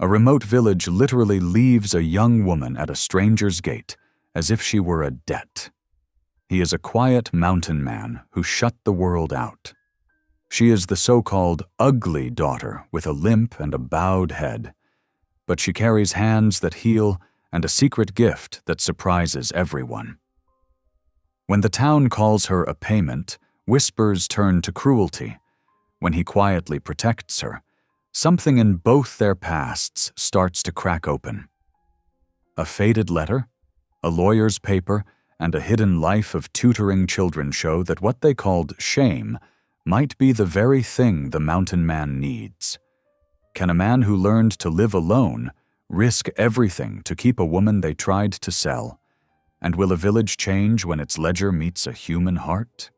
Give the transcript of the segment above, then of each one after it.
A remote village literally leaves a young woman at a stranger's gate as if she were a debt. He is a quiet mountain man who shut the world out. She is the so-called ugly daughter with a limp and a bowed head, but she carries hands that heal and a secret gift that surprises everyone. When the town calls her a payment, whispers turn to cruelty. When he quietly protects her, something in both their pasts starts to crack open. A faded letter, a lawyer's paper, and a hidden life of tutoring children show that what they called shame might be the very thing the mountain man needs. Can a man who learned to live alone risk everything to keep a woman they tried to sell? And will a village change when its ledger meets a human heart?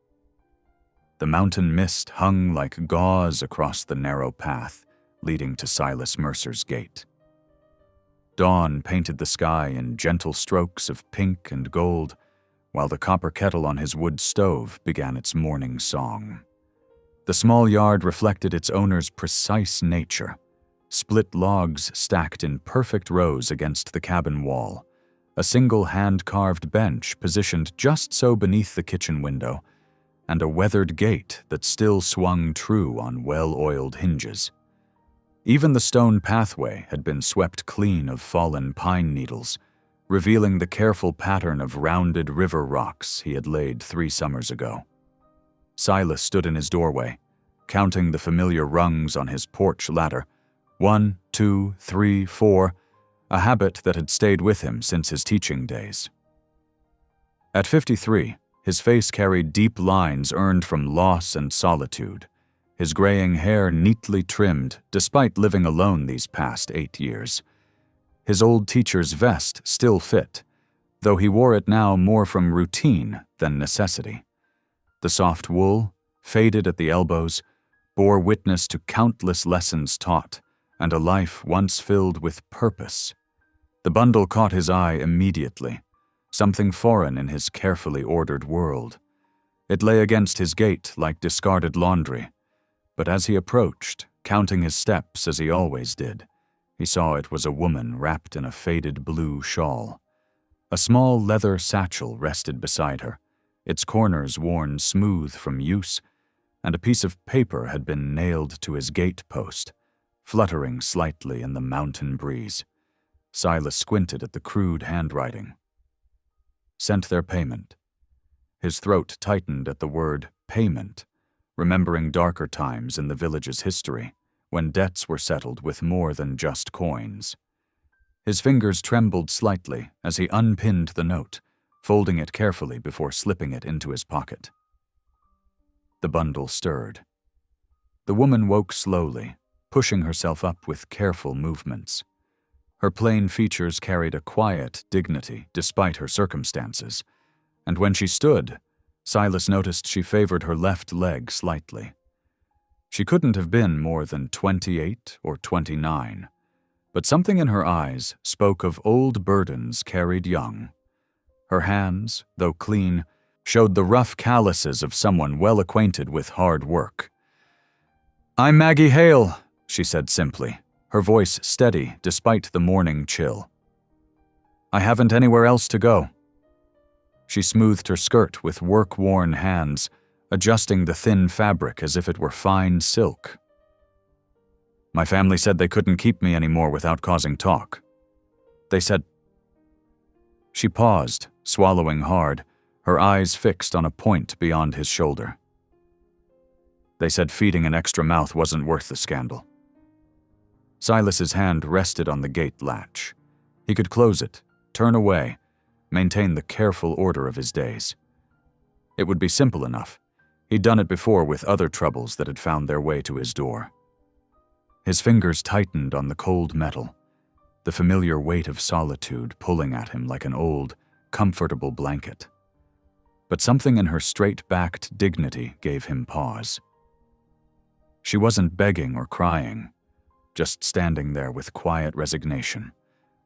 The mountain mist hung like gauze across the narrow path leading to Silas Mercer's gate. Dawn painted the sky in gentle strokes of pink and gold, while the copper kettle on his wood stove began its morning song. The small yard reflected its owner's precise nature. Split logs stacked in perfect rows against the cabin wall, a single hand-carved bench positioned just so beneath the kitchen window, and a weathered gate that still swung true on well-oiled hinges. Even the stone pathway had been swept clean of fallen pine needles, revealing the careful pattern of rounded river rocks he had laid 3 summers ago. Silas stood in his doorway, counting the familiar rungs on his porch ladder. 1, 2, 3, 4, a habit that had stayed with him since his teaching days. At 53, his face carried deep lines earned from loss and solitude, his graying hair neatly trimmed despite living alone these past 8 years. His old teacher's vest still fit, though he wore it now more from routine than necessity. The soft wool, faded at the elbows, bore witness to countless lessons taught and a life once filled with purpose. The bundle caught his eye immediately, something foreign in his carefully ordered world. It lay against his gate like discarded laundry, but as he approached, counting his steps as he always did, he saw it was a woman wrapped in a faded blue shawl. A small leather satchel rested beside her, its corners worn smooth from use, and a piece of paper had been nailed to his gate post, fluttering slightly in the mountain breeze. Silas squinted at the crude handwriting. Sent their payment. His throat tightened at the word payment, remembering darker times in the village's history, when debts were settled with more than just coins. His fingers trembled slightly as he unpinned the note, folding it carefully before slipping it into his pocket. The bundle stirred. The woman woke slowly, pushing herself up with careful movements. Her plain features carried a quiet dignity despite her circumstances, and when she stood, Silas noticed she favored her left leg slightly. She couldn't have been more than 28 or 29, but something in her eyes spoke of old burdens carried young. Her hands, though clean, showed the rough calluses of someone well acquainted with hard work. "I'm Maggie Hale," she said simply, her voice steady despite the morning chill. "I haven't anywhere else to go." She smoothed her skirt with work-worn hands, adjusting the thin fabric as if it were fine silk. "My family said they couldn't keep me anymore without causing talk. They said—" She paused, swallowing hard, her eyes fixed on a point beyond his shoulder. "They said feeding an extra mouth wasn't worth the scandal." Silas's hand rested on the gate latch. He could close it, turn away, maintain the careful order of his days. It would be simple enough. He'd done it before with other troubles that had found their way to his door. His fingers tightened on the cold metal, the familiar weight of solitude pulling at him like an old, comfortable blanket. But something in her straight-backed dignity gave him pause. She wasn't begging or crying, just standing there with quiet resignation,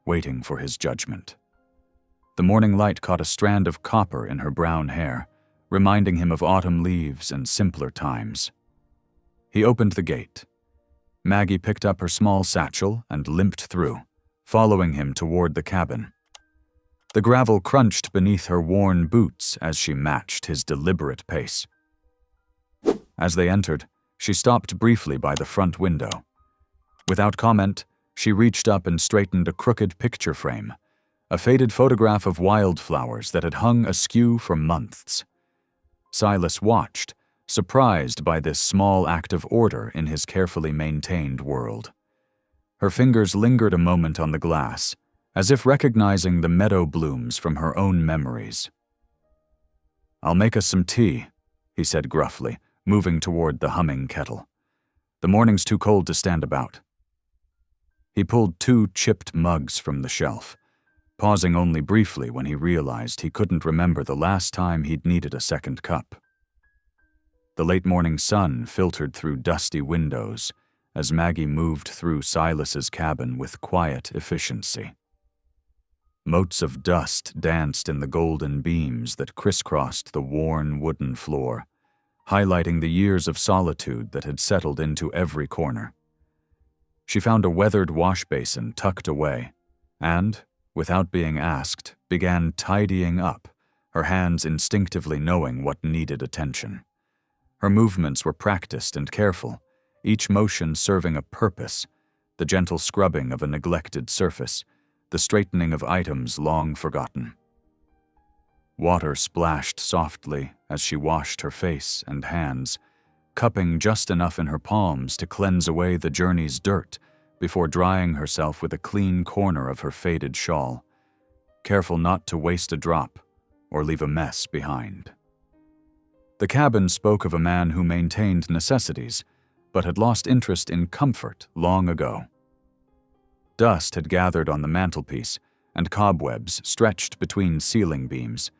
waiting for his judgment. The morning light caught a strand of copper in her brown hair, reminding him of autumn leaves and simpler times. He opened the gate. Maggie picked up her small satchel and limped through, following him toward the cabin. The gravel crunched beneath her worn boots as she matched his deliberate pace. As they entered, she stopped briefly by the front window. Without comment, she reached up and straightened a crooked picture frame, a faded photograph of wildflowers that had hung askew for months. Silas watched, surprised by this small act of order in his carefully maintained world. Her fingers lingered a moment on the glass, as if recognizing the meadow blooms from her own memories. "I'll make us some tea," he said gruffly, moving toward the humming kettle. "The morning's too cold to stand about." He pulled 2 chipped mugs from the shelf, pausing only briefly when he realized he couldn't remember the last time he'd needed a second cup. The late morning sun filtered through dusty windows as Maggie moved through Silas's cabin with quiet efficiency. Motes of dust danced in the golden beams that crisscrossed the worn wooden floor, highlighting the years of solitude that had settled into every corner. She found a weathered wash basin tucked away and, without being asked, began tidying up, her hands instinctively knowing what needed attention. Her movements were practiced and careful, each motion serving a purpose, the gentle scrubbing of a neglected surface, the straightening of items long forgotten. Water splashed softly as she washed her face and hands, cupping just enough in her palms to cleanse away the journey's dirt before drying herself with a clean corner of her faded shawl, careful not to waste a drop or leave a mess behind. The cabin spoke of a man who maintained necessities, but had lost interest in comfort long ago. Dust had gathered on the mantelpiece, and cobwebs stretched between ceiling beams,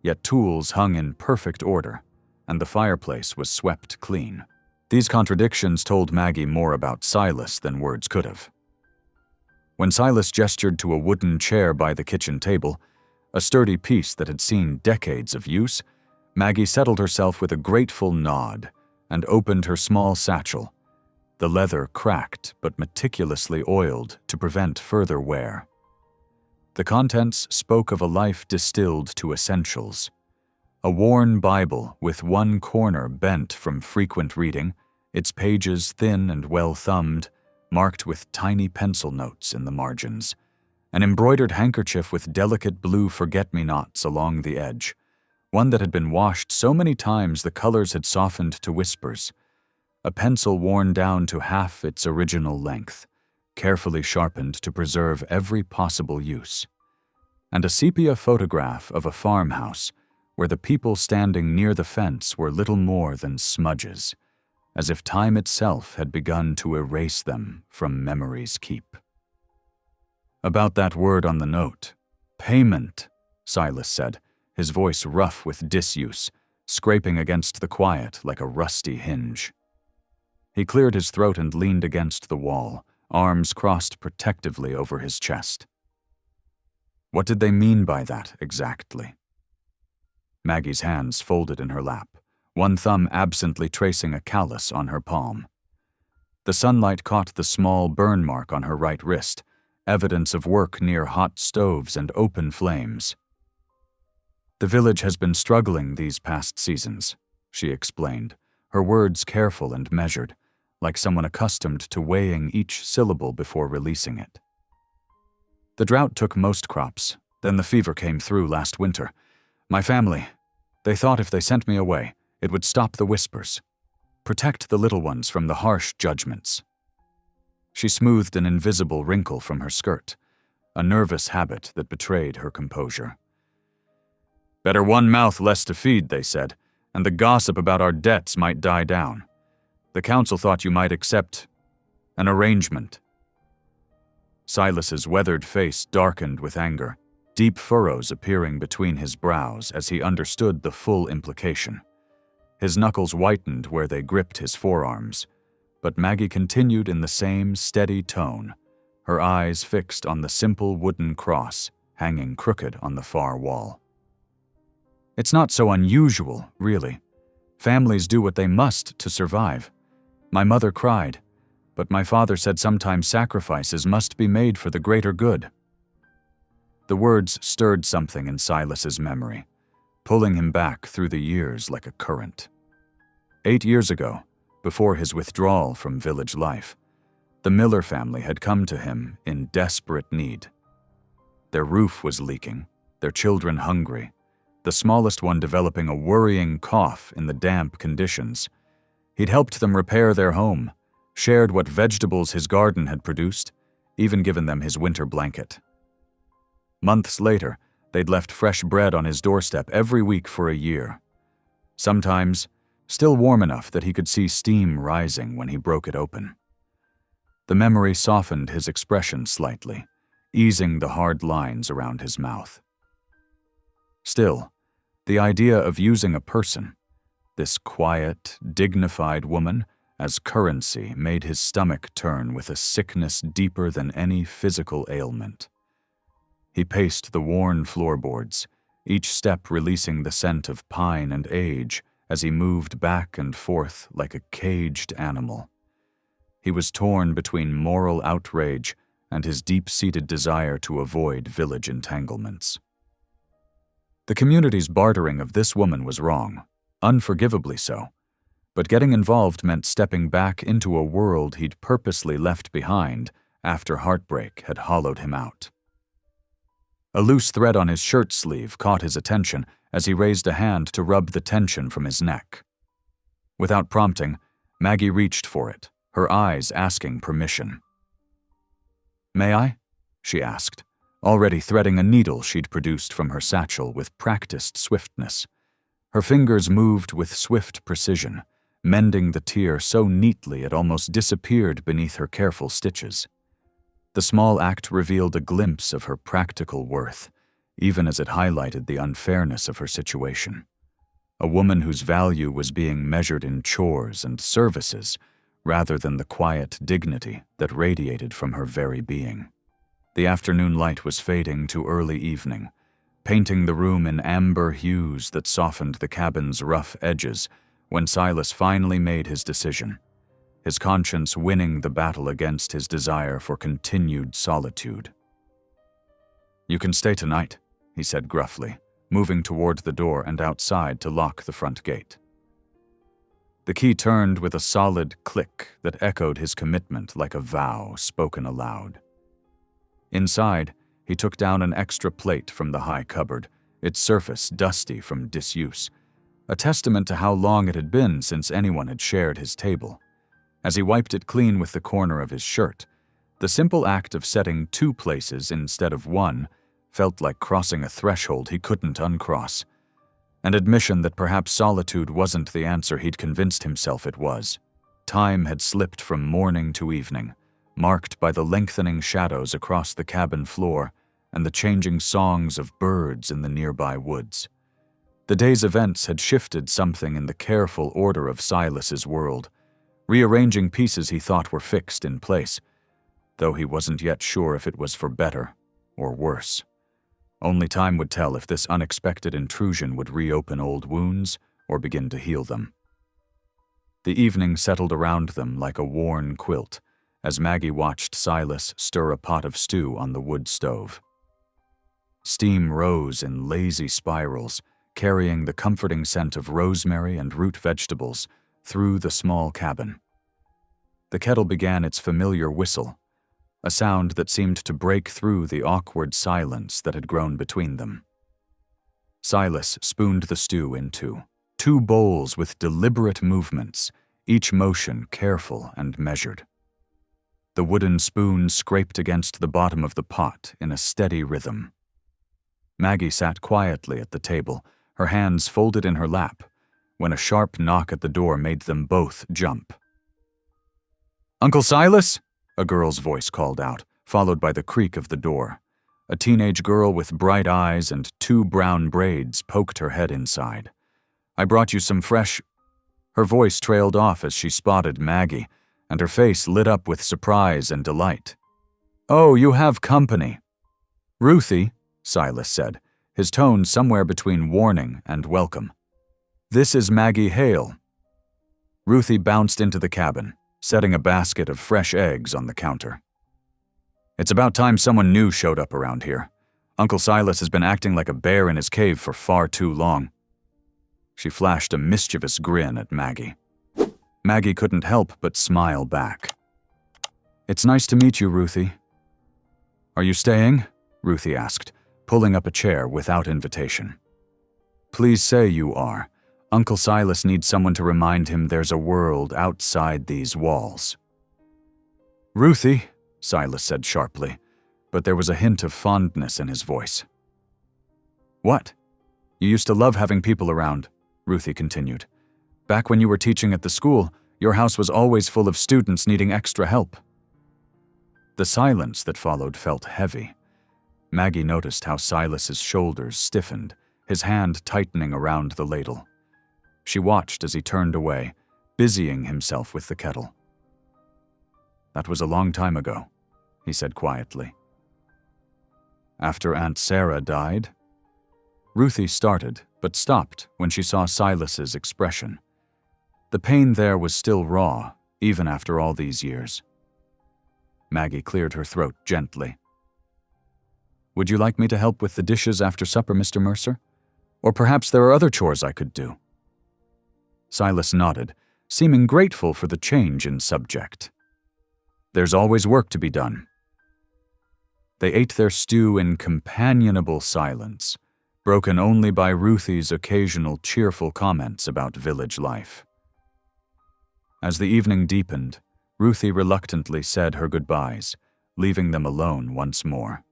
yet tools hung in perfect order, and the fireplace was swept clean. These contradictions told Maggie more about Silas than words could have. When Silas gestured to a wooden chair by the kitchen table, a sturdy piece that had seen decades of use, Maggie settled herself with a grateful nod and opened her small satchel, the leather cracked but meticulously oiled to prevent further wear. The contents spoke of a life distilled to essentials. A worn Bible with one corner bent from frequent reading, its pages thin and well-thumbed, marked with tiny pencil notes in the margins, an embroidered handkerchief with delicate blue forget-me-nots along the edge, one that had been washed so many times the colors had softened to whispers, a pencil worn down to half its original length, carefully sharpened to preserve every possible use, and a sepia photograph of a farmhouse where the people standing near the fence were little more than smudges, as if time itself had begun to erase them from memory's keep. About that word on the note, payment, Silas said, his voice rough with disuse, scraping against the quiet like a rusty hinge. He cleared his throat and leaned against the wall, arms crossed protectively over his chest. What did they mean by that exactly? Maggie's hands folded in her lap, one thumb absently tracing a callus on her palm. The sunlight caught the small burn mark on her right wrist, evidence of work near hot stoves and open flames. The village has been struggling these past seasons, she explained, her words careful and measured, like someone accustomed to weighing each syllable before releasing it. The drought took most crops, then the fever came through last winter. My family, they thought if they sent me away, it would stop the whispers, protect the little ones from the harsh judgments. She smoothed an invisible wrinkle from her skirt, a nervous habit that betrayed her composure. Better one mouth less to feed, they said, and the gossip about our debts might die down. The council thought you might accept an arrangement. Silas's weathered face darkened with anger, deep furrows appearing between his brows as he understood the full implication. His knuckles whitened where they gripped his forearms, but Maggie continued in the same steady tone, her eyes fixed on the simple wooden cross hanging crooked on the far wall. It's not so unusual, really. Families do what they must to survive. My mother cried, but my father said sometimes sacrifices must be made for the greater good." The words stirred something in Silas's memory, pulling him back through the years like a current. 8 years ago, before his withdrawal from village life, the Miller family had come to him in desperate need. Their roof was leaking, their children hungry, the smallest one developing a worrying cough in the damp conditions. He'd helped them repair their home, shared what vegetables his garden had produced, even given them his winter blanket. Months later, they'd left fresh bread on his doorstep every week for a year. Sometimes, still warm enough that he could see steam rising when he broke it open. The memory softened his expression slightly, easing the hard lines around his mouth. Still, the idea of using a person, this quiet, dignified woman, as currency made his stomach turn with a sickness deeper than any physical ailment. He paced the worn floorboards, each step releasing the scent of pine and age as he moved back and forth like a caged animal. He was torn between moral outrage and his deep-seated desire to avoid village entanglements. The community's bartering of this woman was wrong, unforgivably so, but getting involved meant stepping back into a world he'd purposely left behind after heartbreak had hollowed him out. A loose thread on his shirt sleeve caught his attention as he raised a hand to rub the tension from his neck. Without prompting, Maggie reached for it, her eyes asking permission. "May I?" she asked, already threading a needle she'd produced from her satchel with practiced swiftness. Her fingers moved with swift precision, mending the tear so neatly it almost disappeared beneath her careful stitches. The small act revealed a glimpse of her practical worth, even as it highlighted the unfairness of her situation. A woman whose value was being measured in chores and services rather than the quiet dignity that radiated from her very being. The afternoon light was fading to early evening, painting the room in amber hues that softened the cabin's rough edges when Silas finally made his decision, his conscience winning the battle against his desire for continued solitude. "You can stay tonight," he said gruffly, moving toward the door and outside to lock the front gate. The key turned with a solid click that echoed his commitment like a vow spoken aloud. Inside, he took down an extra plate from the high cupboard, its surface dusty from disuse, a testament to how long it had been since anyone had shared his table. As he wiped it clean with the corner of his shirt, the simple act of setting 2 places instead of 1 felt like crossing a threshold he couldn't uncross, an admission that perhaps solitude wasn't the answer he'd convinced himself it was. Time had slipped from morning to evening, marked by the lengthening shadows across the cabin floor and the changing songs of birds in the nearby woods. The day's events had shifted something in the careful order of Silas's world, rearranging pieces he thought were fixed in place, though he wasn't yet sure if it was for better or worse. Only time would tell if this unexpected intrusion would reopen old wounds or begin to heal them. The evening settled around them like a worn quilt as Maggie watched Silas stir a pot of stew on the wood stove. Steam rose in lazy spirals, carrying the comforting scent of rosemary and root vegetables through the small cabin. The kettle began its familiar whistle, a sound that seemed to break through the awkward silence that had grown between them. Silas spooned the stew into 2 bowls with deliberate movements, each motion careful and measured. The wooden spoon scraped against the bottom of the pot in a steady rhythm. Maggie sat quietly at the table, her hands folded in her lap, when a sharp knock at the door made them both jump. "Uncle Silas?" a girl's voice called out, followed by the creak of the door. A teenage girl with bright eyes and 2 brown braids poked her head inside. "I brought you some fresh—" Her voice trailed off as she spotted Maggie, and her face lit up with surprise and delight. "Oh, you have company." "Ruthie," Silas said, his tone somewhere between warning and welcome. "This is Maggie Hale." Ruthie bounced into the cabin, setting a basket of fresh eggs on the counter. "It's about time someone new showed up around here. Uncle Silas has been acting like a bear in his cave for far too long." She flashed a mischievous grin at Maggie. Maggie couldn't help but smile back. "It's nice to meet you, Ruthie." "Are you staying?" Ruthie asked, pulling up a chair without invitation. "Please say you are. Uncle Silas needs someone to remind him there's a world outside these walls." "Ruthie," Silas said sharply, but there was a hint of fondness in his voice. "What? You used to love having people around," Ruthie continued. "Back when you were teaching at the school, your house was always full of students needing extra help." The silence that followed felt heavy. Maggie noticed how Silas's shoulders stiffened, his hand tightening around the ladle. She watched as he turned away, busying himself with the kettle. "That was a long time ago," he said quietly. "After Aunt Sarah died?" Ruthie started, but stopped when she saw Silas's expression. The pain there was still raw, even after all these years. Maggie cleared her throat gently. "Would you like me to help with the dishes after supper, Mr. Mercer? Or perhaps there are other chores I could do?" Silas nodded, seeming grateful for the change in subject. "There's always work to be done." They ate their stew in companionable silence, broken only by Ruthie's occasional cheerful comments about village life. As the evening deepened, Ruthie reluctantly said her goodbyes, leaving them alone once more.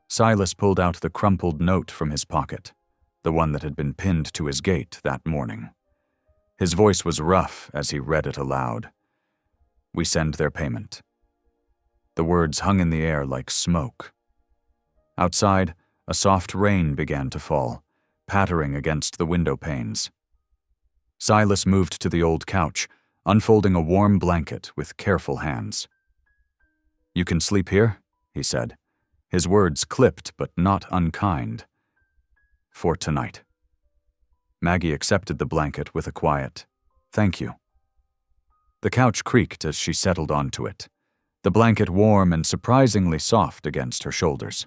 Silas pulled out the crumpled note from his pocket, the one that had been pinned to his gate that morning. His voice was rough as he read it aloud. "We send their payment." The words hung in the air like smoke. Outside, a soft rain began to fall, pattering against the window panes. Silas moved to the old couch, unfolding a warm blanket with careful hands. "You can sleep here," he said, his words clipped but not unkind. "For tonight." Maggie accepted the blanket with a quiet, "Thank you." The couch creaked as she settled onto it, the blanket warm and surprisingly soft against her shoulders.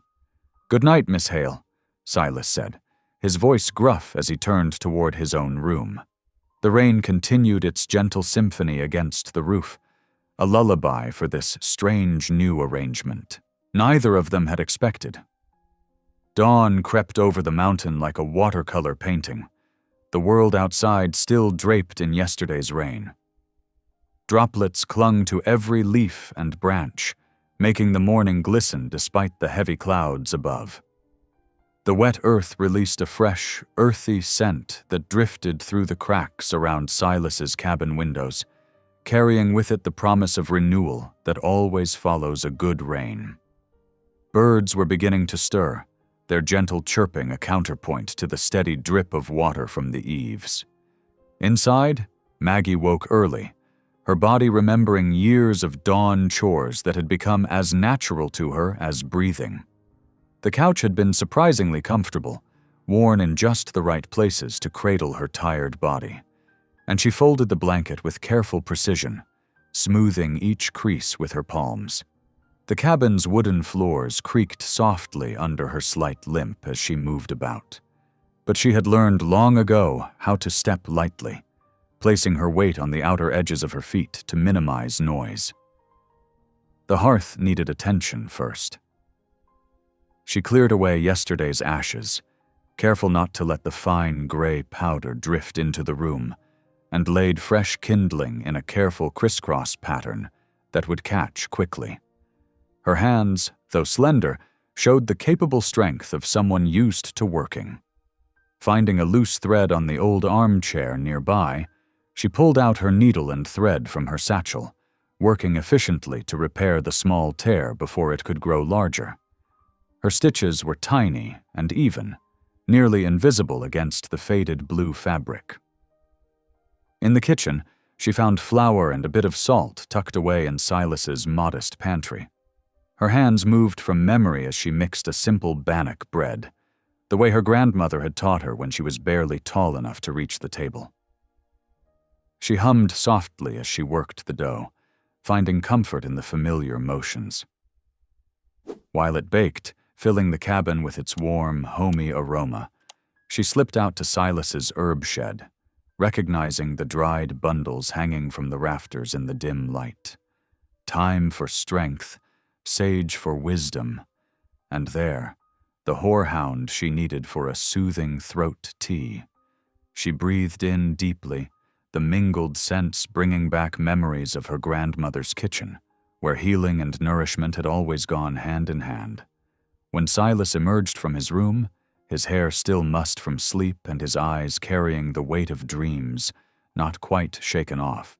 "Good night, Miss Hale," Silas said, his voice gruff as he turned toward his own room. The rain continued its gentle symphony against the roof, a lullaby for this strange new arrangement neither of them had expected. Dawn crept over the mountain like a watercolor painting, the world outside still draped in yesterday's rain. Droplets clung to every leaf and branch, making the morning glisten despite the heavy clouds above. The wet earth released a fresh, earthy scent that drifted through the cracks around Silas's cabin windows, carrying with it the promise of renewal that always follows a good rain. Birds were beginning to stir, their gentle chirping a counterpoint to the steady drip of water from the eaves. Inside, Maggie woke early, her body remembering years of dawn chores that had become as natural to her as breathing. The couch had been surprisingly comfortable, worn in just the right places to cradle her tired body, and she folded the blanket with careful precision, smoothing each crease with her palms. The cabin's wooden floors creaked softly under her slight limp as she moved about, but she had learned long ago how to step lightly, placing her weight on the outer edges of her feet to minimize noise. The hearth needed attention first. She cleared away yesterday's ashes, careful not to let the fine gray powder drift into the room, and laid fresh kindling in a careful crisscross pattern that would catch quickly. Her hands, though slender, showed the capable strength of someone used to working. Finding a loose thread on the old armchair nearby, she pulled out her needle and thread from her satchel, working efficiently to repair the small tear before it could grow larger. Her stitches were tiny and even, nearly invisible against the faded blue fabric. In the kitchen, she found flour and a bit of salt tucked away in Silas's modest pantry. Her hands moved from memory as she mixed a simple bannock bread, the way her grandmother had taught her when she was barely tall enough to reach the table. She hummed softly as she worked the dough, finding comfort in the familiar motions. While it baked, filling the cabin with its warm, homey aroma, she slipped out to Silas's herb shed, recognizing the dried bundles hanging from the rafters in the dim light. Thyme for strength, sage for wisdom, and there, the horehound she needed for a soothing throat tea. She breathed in deeply, the mingled scents bringing back memories of her grandmother's kitchen, where healing and nourishment had always gone hand in hand. When Silas emerged from his room, his hair still mussed from sleep and his eyes carrying the weight of dreams, not quite shaken off,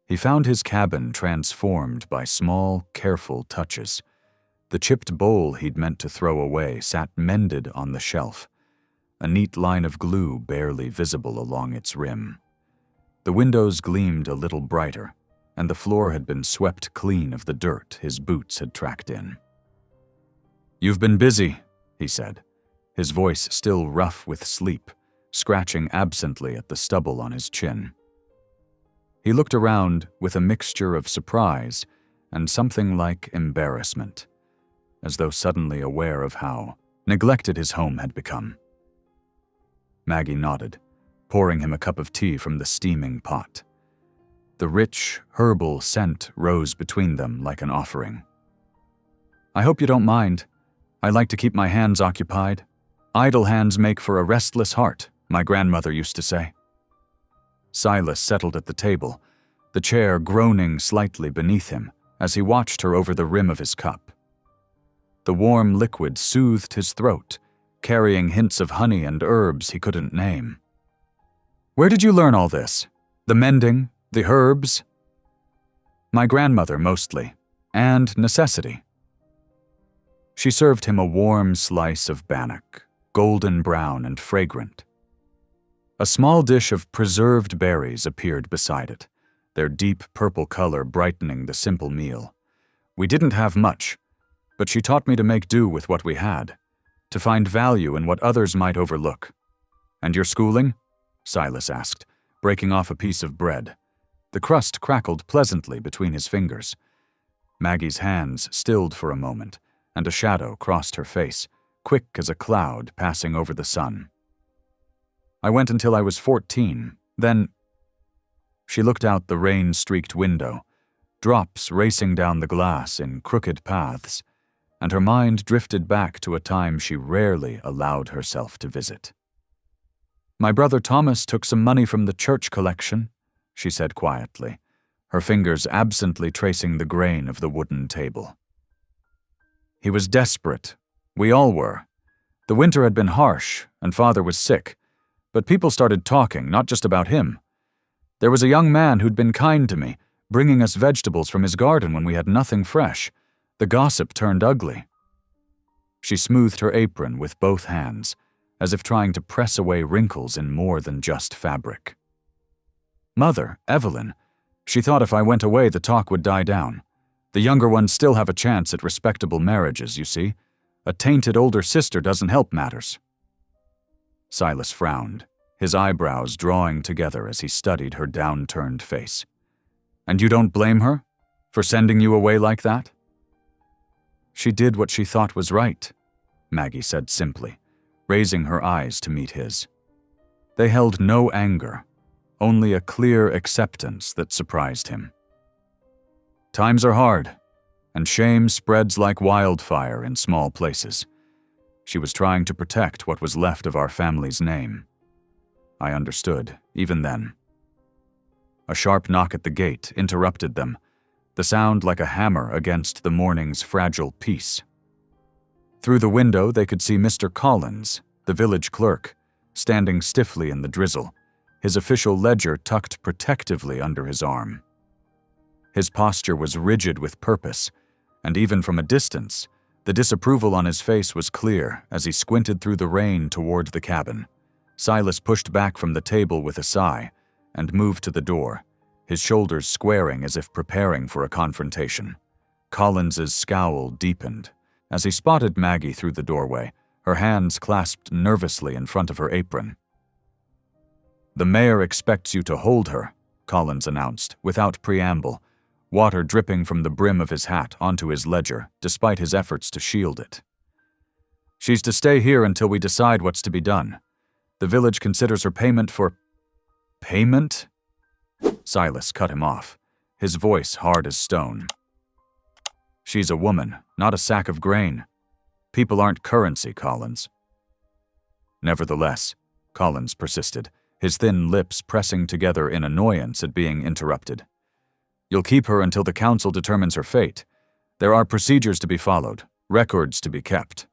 he found his cabin transformed by small, careful touches. The chipped bowl he'd meant to throw away sat mended on the shelf, a neat line of glue barely visible along its rim. The windows gleamed a little brighter, and the floor had been swept clean of the dirt his boots had tracked in. "You've been busy," he said, his voice still rough with sleep, scratching absently at the stubble on his chin. He looked around with a mixture of surprise and something like embarrassment, as though suddenly aware of how neglected his home had become. Maggie nodded, pouring him a cup of tea from the steaming pot. The rich, herbal scent rose between them like an offering. "I hope you don't mind. I like to keep my hands occupied. Idle hands make for a restless heart, my grandmother used to say." Silas settled at the table, the chair groaning slightly beneath him as he watched her over the rim of his cup. The warm liquid soothed his throat, carrying hints of honey and herbs he couldn't name. "Where did you learn all this? The mending, the herbs?" "My grandmother, mostly, and necessity." She served him a warm slice of bannock, golden brown and fragrant. A small dish of preserved berries appeared beside it, their deep purple color brightening the simple meal. We didn't have much, but she taught me to make do with what we had, to find value in what others might overlook. "And your schooling?" Silas asked, breaking off a piece of bread. The crust crackled pleasantly between his fingers. Maggie's hands stilled for a moment, and a shadow crossed her face, quick as a cloud passing over the sun. "I went until I was 14, then—" She looked out the rain-streaked window, drops racing down the glass in crooked paths, and her mind drifted back to a time she rarely allowed herself to visit. "My brother Thomas took some money from the church collection," she said quietly, her fingers absently tracing the grain of the wooden table. "He was desperate. We all were. The winter had been harsh, and Father was sick, but people started talking, not just about him. There was a young man who'd been kind to me, bringing us vegetables from his garden when we had nothing fresh. The gossip turned ugly." She smoothed her apron with both hands, as if trying to press away wrinkles in more than just fabric. "Mother, Evelyn, she thought if I went away the talk would die down. The younger ones still have a chance at respectable marriages, you see. A tainted older sister doesn't help matters." Silas frowned, his eyebrows drawing together as he studied her downturned face. "And you don't blame her? For sending you away like that?" "She did what she thought was right," Maggie said simply, raising her eyes to meet his. They held no anger, only a clear acceptance that surprised him. "Times are hard, and shame spreads like wildfire in small places. She was trying to protect what was left of our family's name. I understood, even then." A sharp knock at the gate interrupted them, the sound like a hammer against the morning's fragile peace. Through the window they could see Mr. Collins, the village clerk, standing stiffly in the drizzle, his official ledger tucked protectively under his arm. His posture was rigid with purpose, and even from a distance, the disapproval on his face was clear as he squinted through the rain toward the cabin. Silas pushed back from the table with a sigh and moved to the door, his shoulders squaring as if preparing for a confrontation. Collins's scowl deepened as he spotted Maggie through the doorway, her hands clasped nervously in front of her apron. "The mayor expects you to hold her," Collins announced, without preamble, water dripping from the brim of his hat onto his ledger, despite his efforts to shield it. "She's to stay here until we decide what's to be done. The village considers her payment for—" "Payment?" Silas cut him off, his voice hard as stone. "She's a woman, not a sack of grain. People aren't currency, Collins." Nevertheless, Collins persisted, his thin lips pressing together in annoyance at being interrupted. "You'll keep her until the council determines her fate. There are procedures to be followed, records to be kept."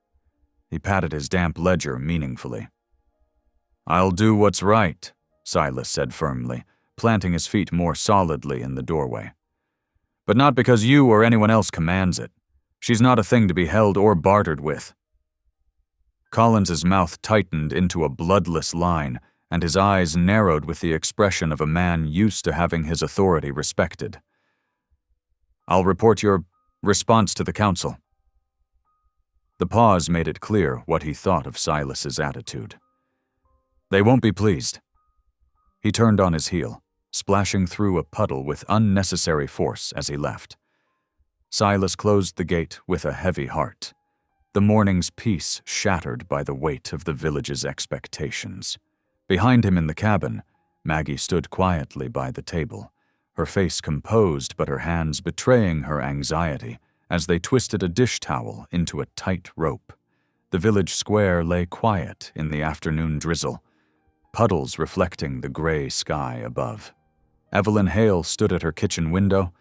He patted his damp ledger meaningfully. "I'll do what's right," Silas said firmly, planting his feet more solidly in the doorway. "But not because you or anyone else commands it. She's not a thing to be held or bartered with." Collins's mouth tightened into a bloodless line, and his eyes narrowed with the expression of a man used to having his authority respected. "I'll report your response to the council." The pause made it clear what he thought of Silas's attitude. "They won't be pleased." He turned on his heel, splashing through a puddle with unnecessary force as he left. Silas closed the gate with a heavy heart, the morning's peace shattered by the weight of the village's expectations. Behind him in the cabin, Maggie stood quietly by the table, her face composed but her hands betraying her anxiety as they twisted a dish towel into a tight rope. The village square lay quiet in the afternoon drizzle, puddles reflecting the gray sky above. Evelyn Hale stood at her kitchen window,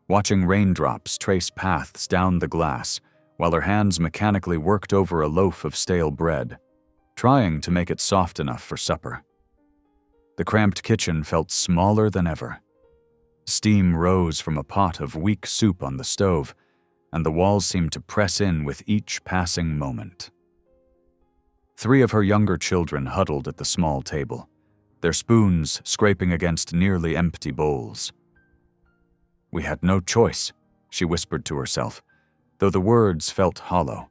watching raindrops trace paths down the glass while her hands mechanically worked over a loaf of stale bread, trying to make it soft enough for supper. The cramped kitchen felt smaller than ever. Steam rose from a pot of weak soup on the stove, and the walls seemed to press in with each passing moment. 3 of her younger children huddled at the small table, their spoons scraping against nearly empty bowls. "We had no choice," she whispered to herself, though the words felt hollow.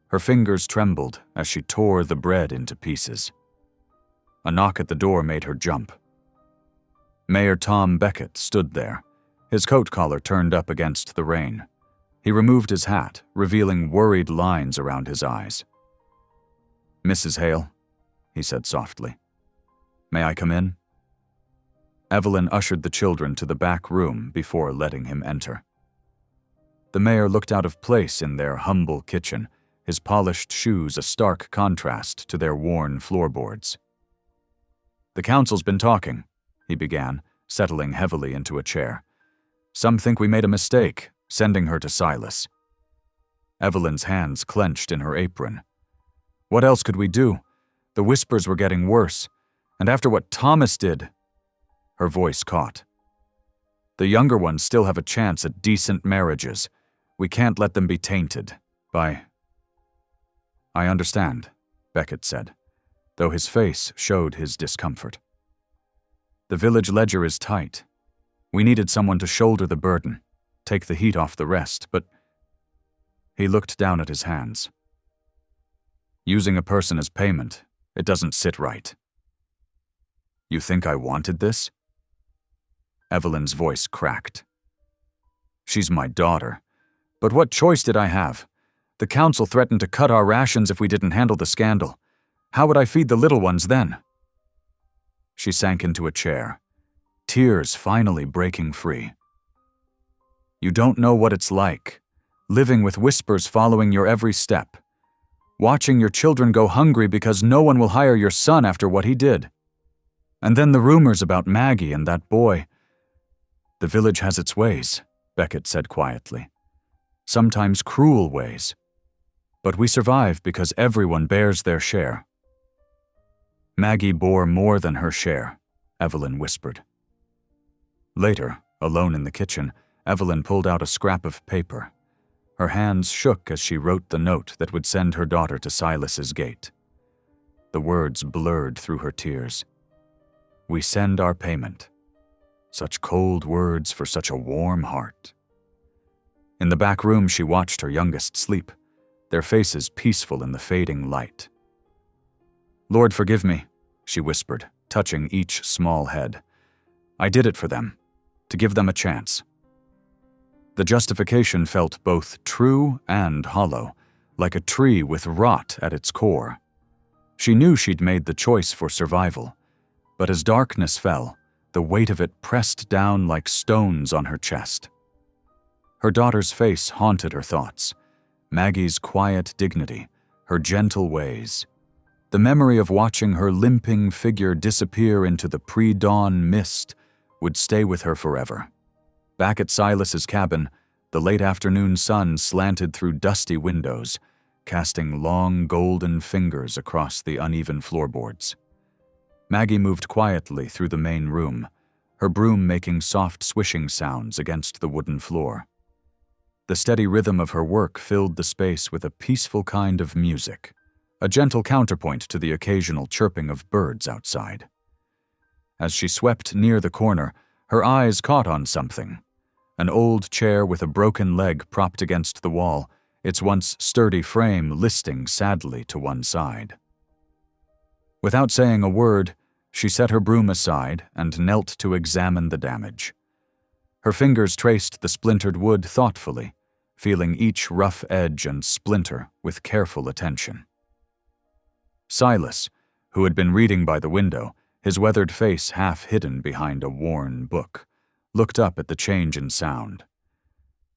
Her fingers trembled as she tore the bread into pieces. A knock at the door made her jump. Mayor Tom Beckett stood there, his coat collar turned up against the rain. He removed his hat, revealing worried lines around his eyes. "Mrs. Hale," he said softly. "May I come in?" Evelyn ushered the children to the back room before letting him enter. The mayor looked out of place in their humble kitchen, his polished shoes a stark contrast to their worn floorboards. "The council's been talking," he began, settling heavily into a chair. "Some think we made a mistake, sending her to Silas." Evelyn's hands clenched in her apron. "What else could we do? The whispers were getting worse, and after what Thomas did—" Her voice caught. "The younger ones still have a chance at decent marriages. We can't let them be tainted by—" "I understand," Beckett said, though his face showed his discomfort. "The village ledger is tight. We needed someone to shoulder the burden, take the heat off the rest, but—" He looked down at his hands. "Using a person as payment, it doesn't sit right." "You think I wanted this?" Evelyn's voice cracked. "She's my daughter. But what choice did I have? The council threatened to cut our rations if we didn't handle the scandal. How would I feed the little ones then?" She sank into a chair, tears finally breaking free. "You don't know what it's like, living with whispers following your every step. Watching your children go hungry because no one will hire your son after what he did. And then the rumors about Maggie and that boy. The village has its ways," Beckett said quietly. "Sometimes cruel ways. But we survive because everyone bears their share." "Maggie bore more than her share," Evelyn whispered. Later, alone in the kitchen, Evelyn pulled out a scrap of paper. Her hands shook as she wrote the note that would send her daughter to Silas's gate. The words blurred through her tears. "We send our payment." Such cold words for such a warm heart. In the back room, she watched her youngest sleep, their faces peaceful in the fading light. "Lord, forgive me," she whispered, touching each small head. I did it for them, to give them a chance. The justification felt both true and hollow, like a tree with rot at its core. She knew she'd made the choice for survival, but as darkness fell, the weight of it pressed down like stones on her chest. Her daughter's face haunted her thoughts, Maggie's quiet dignity, her gentle ways. The memory of watching her limping figure disappear into the pre-dawn mist would stay with her forever. Back at Silas's cabin, the late afternoon sun slanted through dusty windows, casting long golden fingers across the uneven floorboards. Maggie moved quietly through the main room, her broom making soft swishing sounds against the wooden floor. The steady rhythm of her work filled the space with a peaceful kind of music, a gentle counterpoint to the occasional chirping of birds outside. As she swept near the corner, her eyes caught on something. An old chair with a broken leg propped against the wall, its once sturdy frame listing sadly to one side. Without saying a word, she set her broom aside and knelt to examine the damage. Her fingers traced the splintered wood thoughtfully, feeling each rough edge and splinter with careful attention. Silas, who had been reading by the window, his weathered face half hidden behind a worn book, looked up at the change in sound.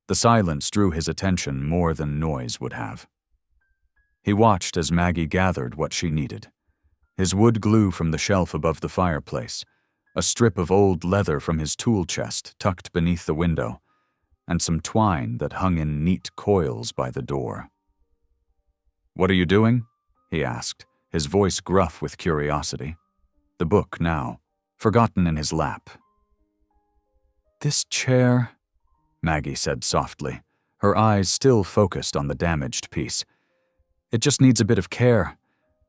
The silence drew his attention more than noise would have. He watched as Maggie gathered what she needed. His wood glue from the shelf above the fireplace, a strip of old leather from his tool chest tucked beneath the window, and some twine that hung in neat coils by the door. "What are you doing?" he asked, his voice gruff with curiosity. The book now, forgotten in his lap. "This chair," Maggie said softly, her eyes still focused on the damaged piece. "It just needs a bit of care.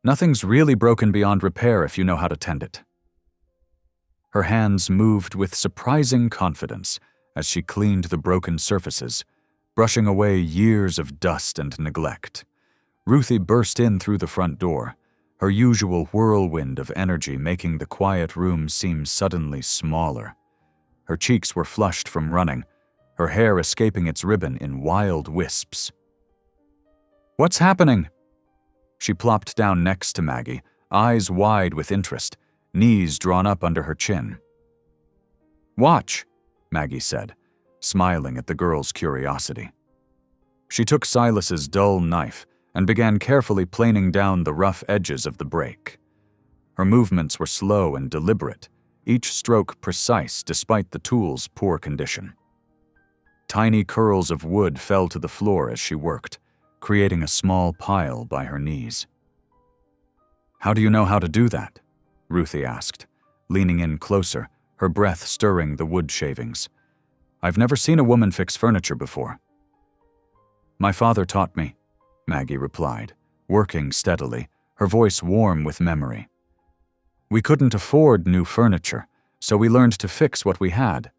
Nothing's really broken beyond repair if you know how to tend it." Her hands moved with surprising confidence as she cleaned the broken surfaces, brushing away years of dust and neglect. Ruthie burst in through the front door, her usual whirlwind of energy making the quiet room seem suddenly smaller. Her cheeks were flushed from running, her hair escaping its ribbon in wild wisps. "What's happening?" She plopped down next to Maggie, eyes wide with interest, knees drawn up under her chin. "Watch," Maggie said, smiling at the girl's curiosity. She took Silas's dull knife and began carefully planing down the rough edges of the break. Her movements were slow and deliberate, each stroke precise despite the tool's poor condition. Tiny curls of wood fell to the floor as she worked, creating a small pile by her knees. "How do you know how to do that?" Ruthie asked, leaning in closer, her breath stirring the wood shavings. "I've never seen a woman fix furniture before." "My father taught me," Maggie replied, working steadily, her voice warm with memory. "We couldn't afford new furniture, so we learned to fix what we had.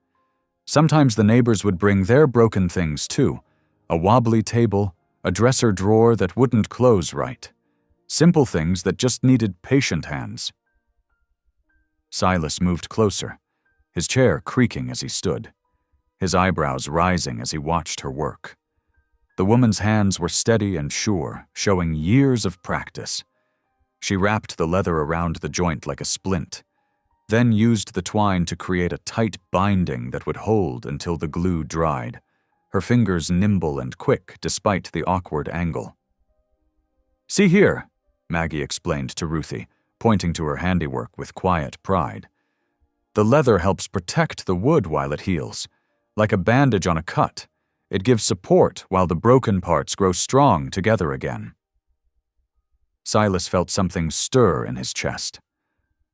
Sometimes the neighbors would bring their broken things too, a wobbly table, a dresser drawer that wouldn't close right. Simple things that just needed patient hands." Silas moved closer, his chair creaking as he stood, his eyebrows rising as he watched her work. The woman's hands were steady and sure, showing years of practice. She wrapped the leather around the joint like a splint, then used the twine to create a tight binding that would hold until the glue dried, her fingers nimble and quick despite the awkward angle. "See here," Maggie explained to Ruthie, pointing to her handiwork with quiet pride. "The leather helps protect the wood while it heals. Like a bandage on a cut, it gives support while the broken parts grow strong together again." Silas felt something stir in his chest,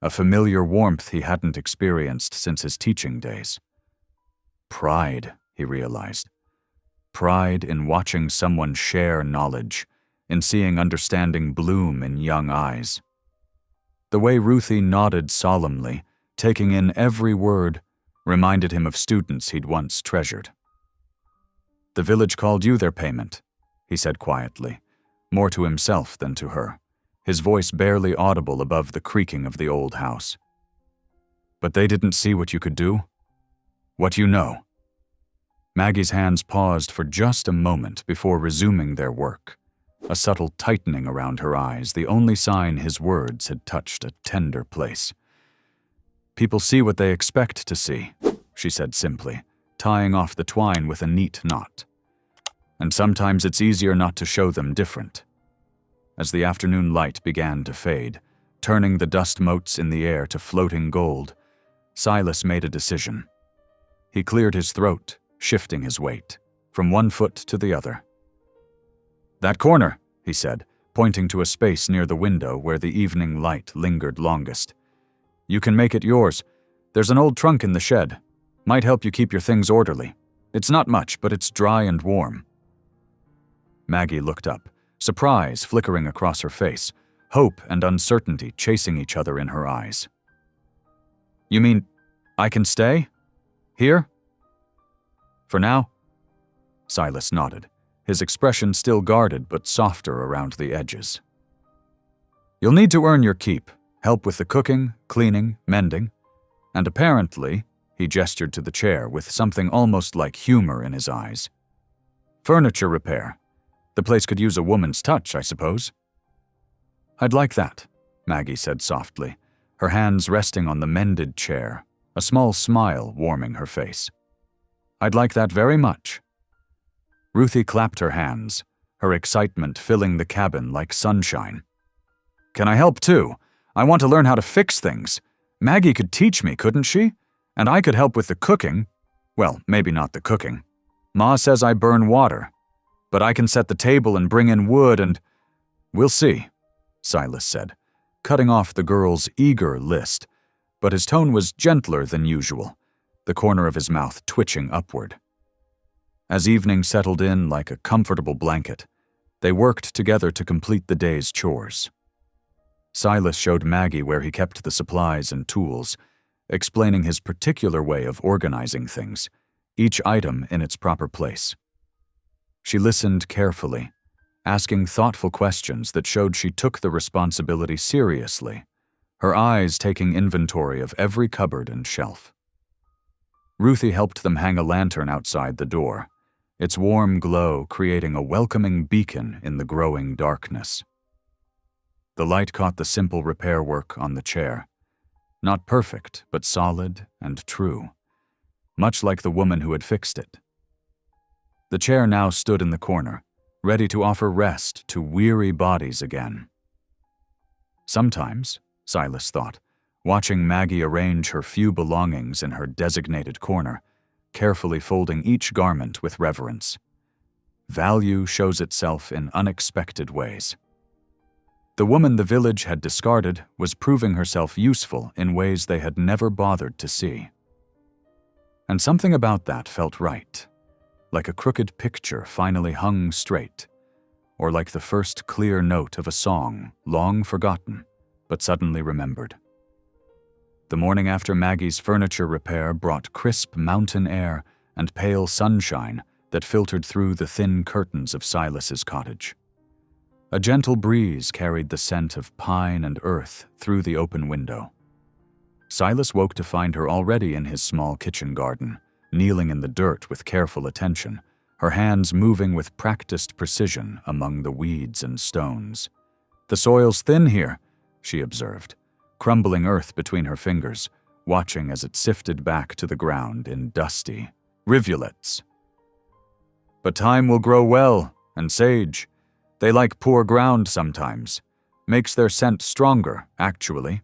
a familiar warmth he hadn't experienced since his teaching days. Pride, he realized. Pride in watching someone share knowledge, in seeing understanding bloom in young eyes. The way Ruthie nodded solemnly, taking in every word, reminded him of students he'd once treasured. "The village called you their payment," he said quietly, more to himself than to her, his voice barely audible above the creaking of the old house. But they didn't see what you could do? What you know? Maggie's hands paused for just a moment before resuming their work, a subtle tightening around her eyes, the only sign his words had touched a tender place. People see what they expect to see, she said simply, tying off the twine with a neat knot. And sometimes it's easier not to show them different. As the afternoon light began to fade, turning the dust motes in the air to floating gold, Silas made a decision. He cleared his throat, shifting his weight, from one foot to the other. "That corner," he said, pointing to a space near the window where the evening light lingered longest. "You can make it yours. There's an old trunk in the shed. Might help you keep your things orderly. It's not much, but it's dry and warm." Maggie looked up, surprise flickering across her face, hope and uncertainty chasing each other in her eyes. "You mean, I can stay? Here?" "For now?" Silas nodded, his expression still guarded but softer around the edges. "You'll need to earn your keep, help with the cooking, cleaning, mending, and apparently," he gestured to the chair with something almost like humor in his eyes, "furniture repair. The place could use a woman's touch, I suppose." "I'd like that," Maggie said softly, her hands resting on the mended chair, a small smile warming her face. "I'd like that very much." Ruthie clapped her hands, her excitement filling the cabin like sunshine. "Can I help too? I want to learn how to fix things. Maggie could teach me, couldn't she? And I could help with the cooking. Well, maybe not the cooking. Ma says I burn water. But I can set the table and bring in wood and—" "We'll see," Silas said, cutting off the girl's eager list, but his tone was gentler than usual, the corner of his mouth twitching upward. As evening settled in like a comfortable blanket, they worked together to complete the day's chores. Silas showed Maggie where he kept the supplies and tools, explaining his particular way of organizing things, each item in its proper place. She listened carefully, asking thoughtful questions that showed she took the responsibility seriously, her eyes taking inventory of every cupboard and shelf. Ruthie helped them hang a lantern outside the door, its warm glow creating a welcoming beacon in the growing darkness. The light caught the simple repair work on the chair, not perfect, but solid and true, much like the woman who had fixed it. The chair now stood in the corner, ready to offer rest to weary bodies again. Sometimes, Silas thought, watching Maggie arrange her few belongings in her designated corner, carefully folding each garment with reverence, value shows itself in unexpected ways. The woman the village had discarded was proving herself useful in ways they had never bothered to see. And something about that felt right, like a crooked picture finally hung straight, or like the first clear note of a song long forgotten, but suddenly remembered. The morning after Maggie's furniture repair brought crisp mountain air and pale sunshine that filtered through the thin curtains of Silas's cottage. A gentle breeze carried the scent of pine and earth through the open window. Silas woke to find her already in his small kitchen garden, kneeling in the dirt with careful attention, her hands moving with practiced precision among the weeds and stones. "The soil's thin here," she observed, crumbling earth between her fingers, watching as it sifted back to the ground in dusty rivulets. "But time will grow well, and sage. They like poor ground sometimes. Makes their scent stronger, actually."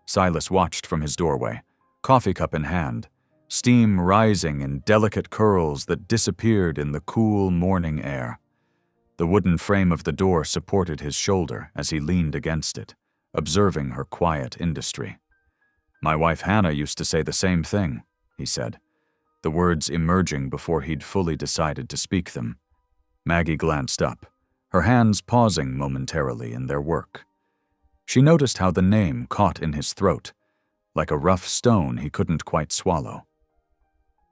Silas watched from his doorway, coffee cup in hand, steam rising in delicate curls that disappeared in the cool morning air. The wooden frame of the door supported his shoulder as he leaned against it, observing her quiet industry. "My wife Hannah used to say the same thing," he said, the words emerging before he'd fully decided to speak them. Maggie glanced up, her hands pausing momentarily in their work. She noticed how the name caught in his throat, like a rough stone he couldn't quite swallow.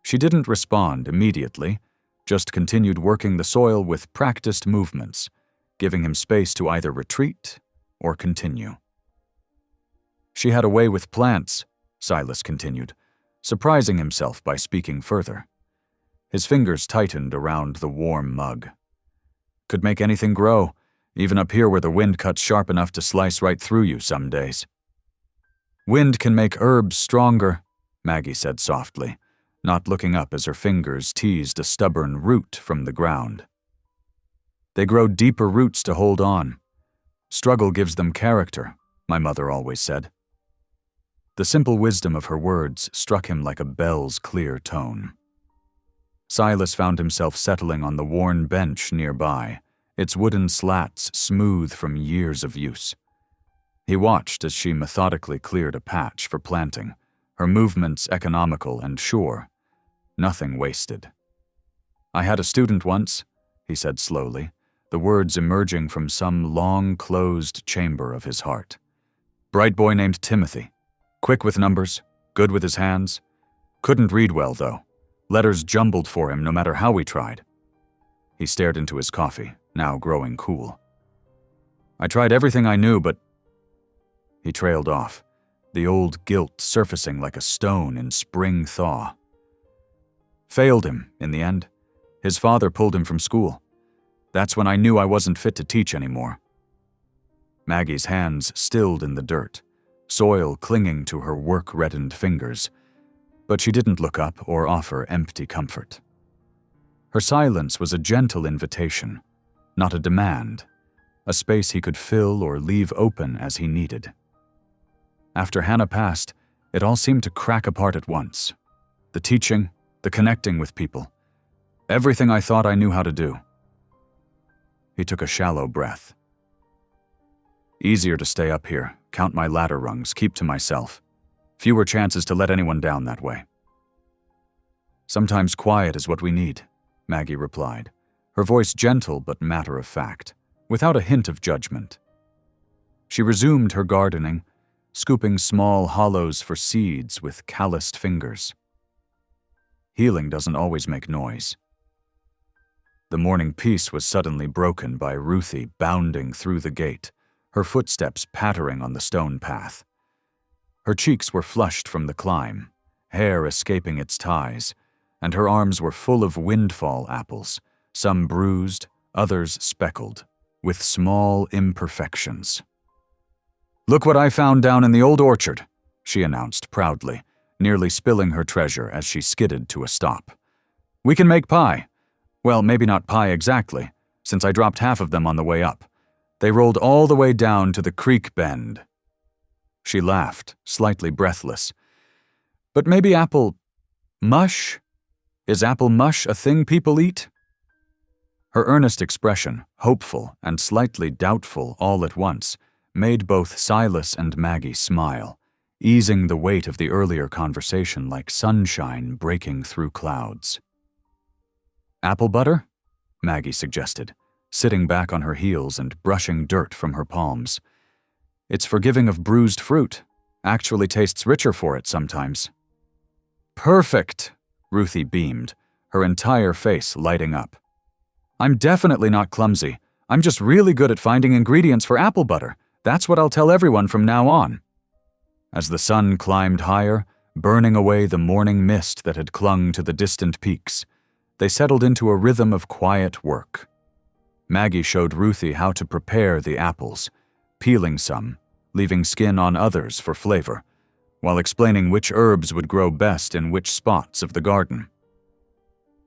She didn't respond immediately, just continued working the soil with practiced movements, giving him space to either retreat or continue. "She had a way with plants," Silas continued, surprising himself by speaking further. His fingers tightened around the warm mug. Could make anything grow, even up here where the wind cuts sharp enough to slice right through you some days. Wind can make herbs stronger, Maggie said softly, not looking up as her fingers teased a stubborn root from the ground. They grow deeper roots to hold on. Struggle gives them character, my mother always said. The simple wisdom of her words struck him like a bell's clear tone. Silas found himself settling on the worn bench nearby, its wooden slats smooth from years of use. He watched as she methodically cleared a patch for planting, her movements economical and sure, nothing wasted. "I had a student once," he said slowly, the words emerging from some long-closed chamber of his heart. "Bright boy named Timothy. Quick with numbers, good with his hands. Couldn't read well, though. Letters jumbled for him no matter how we tried." He stared into his coffee, now growing cool. "I tried everything I knew, but—" He trailed off, the old guilt surfacing like a stone in spring thaw. Failed him, in the end. His father pulled him from school. That's when I knew I wasn't fit to teach anymore. Maggie's hands stilled in the dirt, soil clinging to her work-reddened fingers, but she didn't look up or offer empty comfort. Her silence was a gentle invitation, not a demand, a space he could fill or leave open as he needed. After Hannah passed, it all seemed to crack apart at once. The teaching, the connecting with people, everything I thought I knew how to do. He took a shallow breath. Easier to stay up here, count my ladder rungs, keep to myself. Fewer chances to let anyone down that way. "Sometimes quiet is what we need," Maggie replied, her voice gentle but matter-of-fact, without a hint of judgment. She resumed her gardening, scooping small hollows for seeds with calloused fingers. Healing doesn't always make noise. The morning peace was suddenly broken by Ruthie bounding through the gate, her footsteps pattering on the stone path. Her cheeks were flushed from the climb, hair escaping its ties, and her arms were full of windfall apples, some bruised, others speckled, with small imperfections. "Look what I found down in the old orchard," she announced proudly, nearly spilling her treasure as she skidded to a stop. "We can make pie. Well, maybe not pie exactly, since I dropped half of them on the way up. They rolled all the way down to the creek bend." She laughed, slightly breathless. "But maybe apple mush? Is apple mush a thing people eat?" Her earnest expression, hopeful and slightly doubtful all at once, made both Silas and Maggie smile, easing the weight of the earlier conversation like sunshine breaking through clouds. "Apple butter?" Maggie suggested, sitting back on her heels and brushing dirt from her palms. "It's forgiving of bruised fruit. Actually tastes richer for it sometimes." "Perfect!" Ruthie beamed, her entire face lighting up. "I'm definitely not clumsy. I'm just really good at finding ingredients for apple butter. That's what I'll tell everyone from now on." As the sun climbed higher, burning away the morning mist that had clung to the distant peaks, they settled into a rhythm of quiet work. Maggie showed Ruthie how to prepare the apples, peeling some, leaving skin on others for flavor, while explaining which herbs would grow best in which spots of the garden.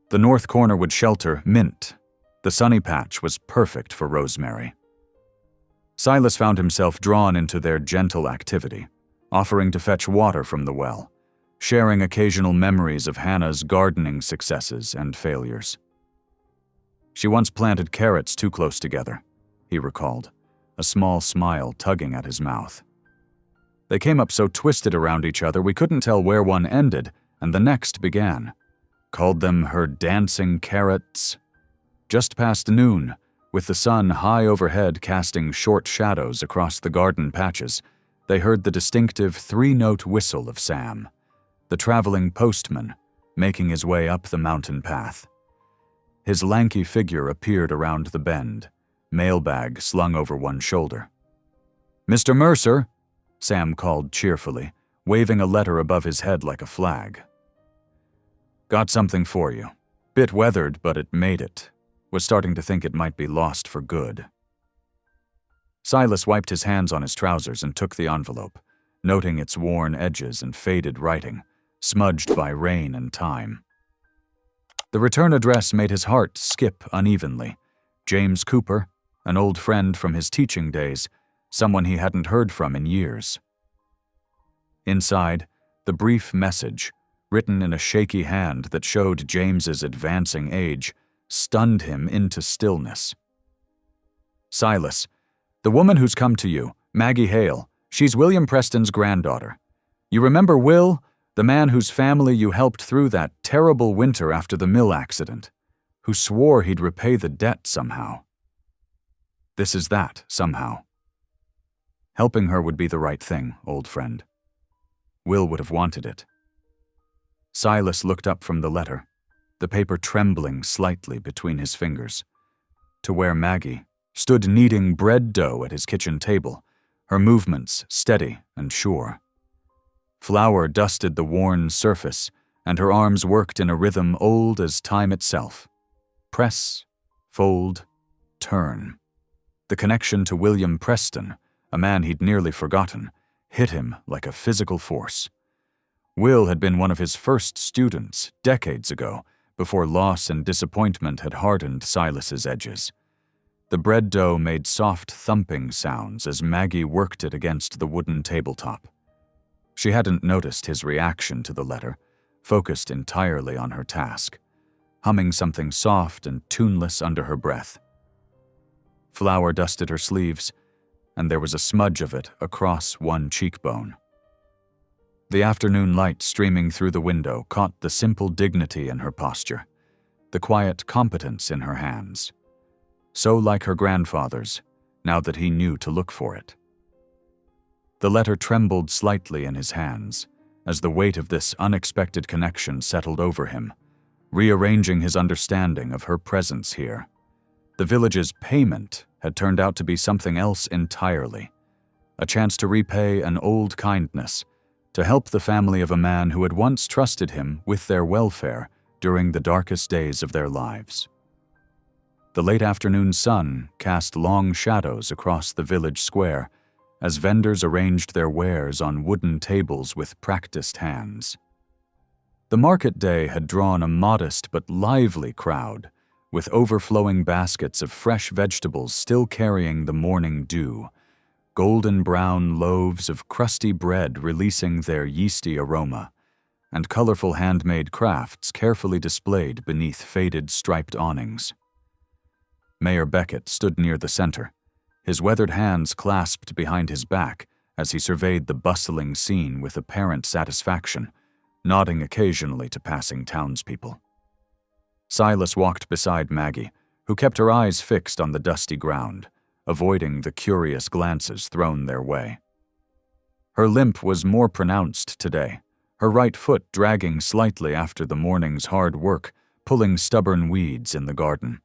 The north corner would shelter mint. The sunny patch was perfect for rosemary. Silas found himself drawn into their gentle activity, offering to fetch water from the well, sharing occasional memories of Hannah's gardening successes and failures. She once planted carrots too close together, he recalled, a small smile tugging at his mouth. They came up so twisted around each other we couldn't tell where one ended and the next began. Called them her dancing carrots. Just past noon, with the sun high overhead casting short shadows across the garden patches, they heard the distinctive three-note whistle of Sam, the traveling postman, making his way up the mountain path. His lanky figure appeared around the bend, mailbag slung over one shoulder. "Mr. Mercer," Sam called cheerfully, waving a letter above his head like a flag. "Got something for you. Bit weathered, but it made it. Was starting to think it might be lost for good." Silas wiped his hands on his trousers and took the envelope, noting its worn edges and faded writing, smudged by rain and time. The return address made his heart skip unevenly. James Cooper, an old friend from his teaching days, someone he hadn't heard from in years. Inside, the brief message, written in a shaky hand that showed James's advancing age, stunned him into stillness. "Silas, the woman who's come to you, Maggie Hale, she's William Preston's granddaughter. You remember Will, the man whose family you helped through that terrible winter after the mill accident, who swore he'd repay the debt somehow? This is that, somehow. Helping her would be the right thing, old friend. Will would have wanted it." Silas looked up from the letter, the paper trembling slightly between his fingers, to where Maggie stood kneading bread dough at his kitchen table, her movements steady and sure. Flour dusted the worn surface, and her arms worked in a rhythm old as time itself. Press, fold, turn. The connection to William Preston, a man he'd nearly forgotten, hit him like a physical force. Will had been one of his first students decades ago, before loss and disappointment had hardened Silas's edges. The bread dough made soft thumping sounds as Maggie worked it against the wooden tabletop. She hadn't noticed his reaction to the letter, focused entirely on her task, humming something soft and tuneless under her breath. Flour dusted her sleeves, and there was a smudge of it across one cheekbone. The afternoon light streaming through the window caught the simple dignity in her posture, the quiet competence in her hands. So like her grandfather's, now that he knew to look for it. The letter trembled slightly in his hands as the weight of this unexpected connection settled over him, rearranging his understanding of her presence here. The village's payment had turned out to be something else entirely, a chance to repay an old kindness, to help the family of a man who had once trusted him with their welfare during the darkest days of their lives. The late afternoon sun cast long shadows across the village square as vendors arranged their wares on wooden tables with practiced hands. The market day had drawn a modest but lively crowd, with overflowing baskets of fresh vegetables still carrying the morning dew, golden brown loaves of crusty bread releasing their yeasty aroma, and colorful handmade crafts carefully displayed beneath faded striped awnings. Mayor Beckett stood near the center, his weathered hands clasped behind his back as he surveyed the bustling scene with apparent satisfaction, nodding occasionally to passing townspeople. Silas walked beside Maggie, who kept her eyes fixed on the dusty ground, avoiding the curious glances thrown their way. Her limp was more pronounced today, her right foot dragging slightly after the morning's hard work, pulling stubborn weeds in the garden.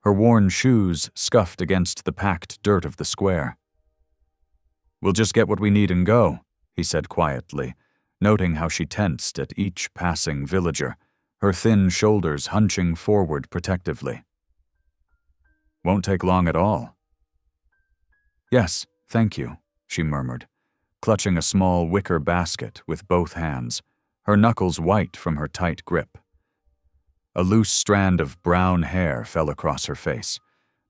Her worn shoes scuffed against the packed dirt of the square. "We'll just get what we need and go," he said quietly, noting how she tensed at each passing villager, her thin shoulders hunching forward protectively. "Won't take long at all." "Yes, thank you," she murmured, clutching a small wicker basket with both hands, her knuckles white from her tight grip. A loose strand of brown hair fell across her face,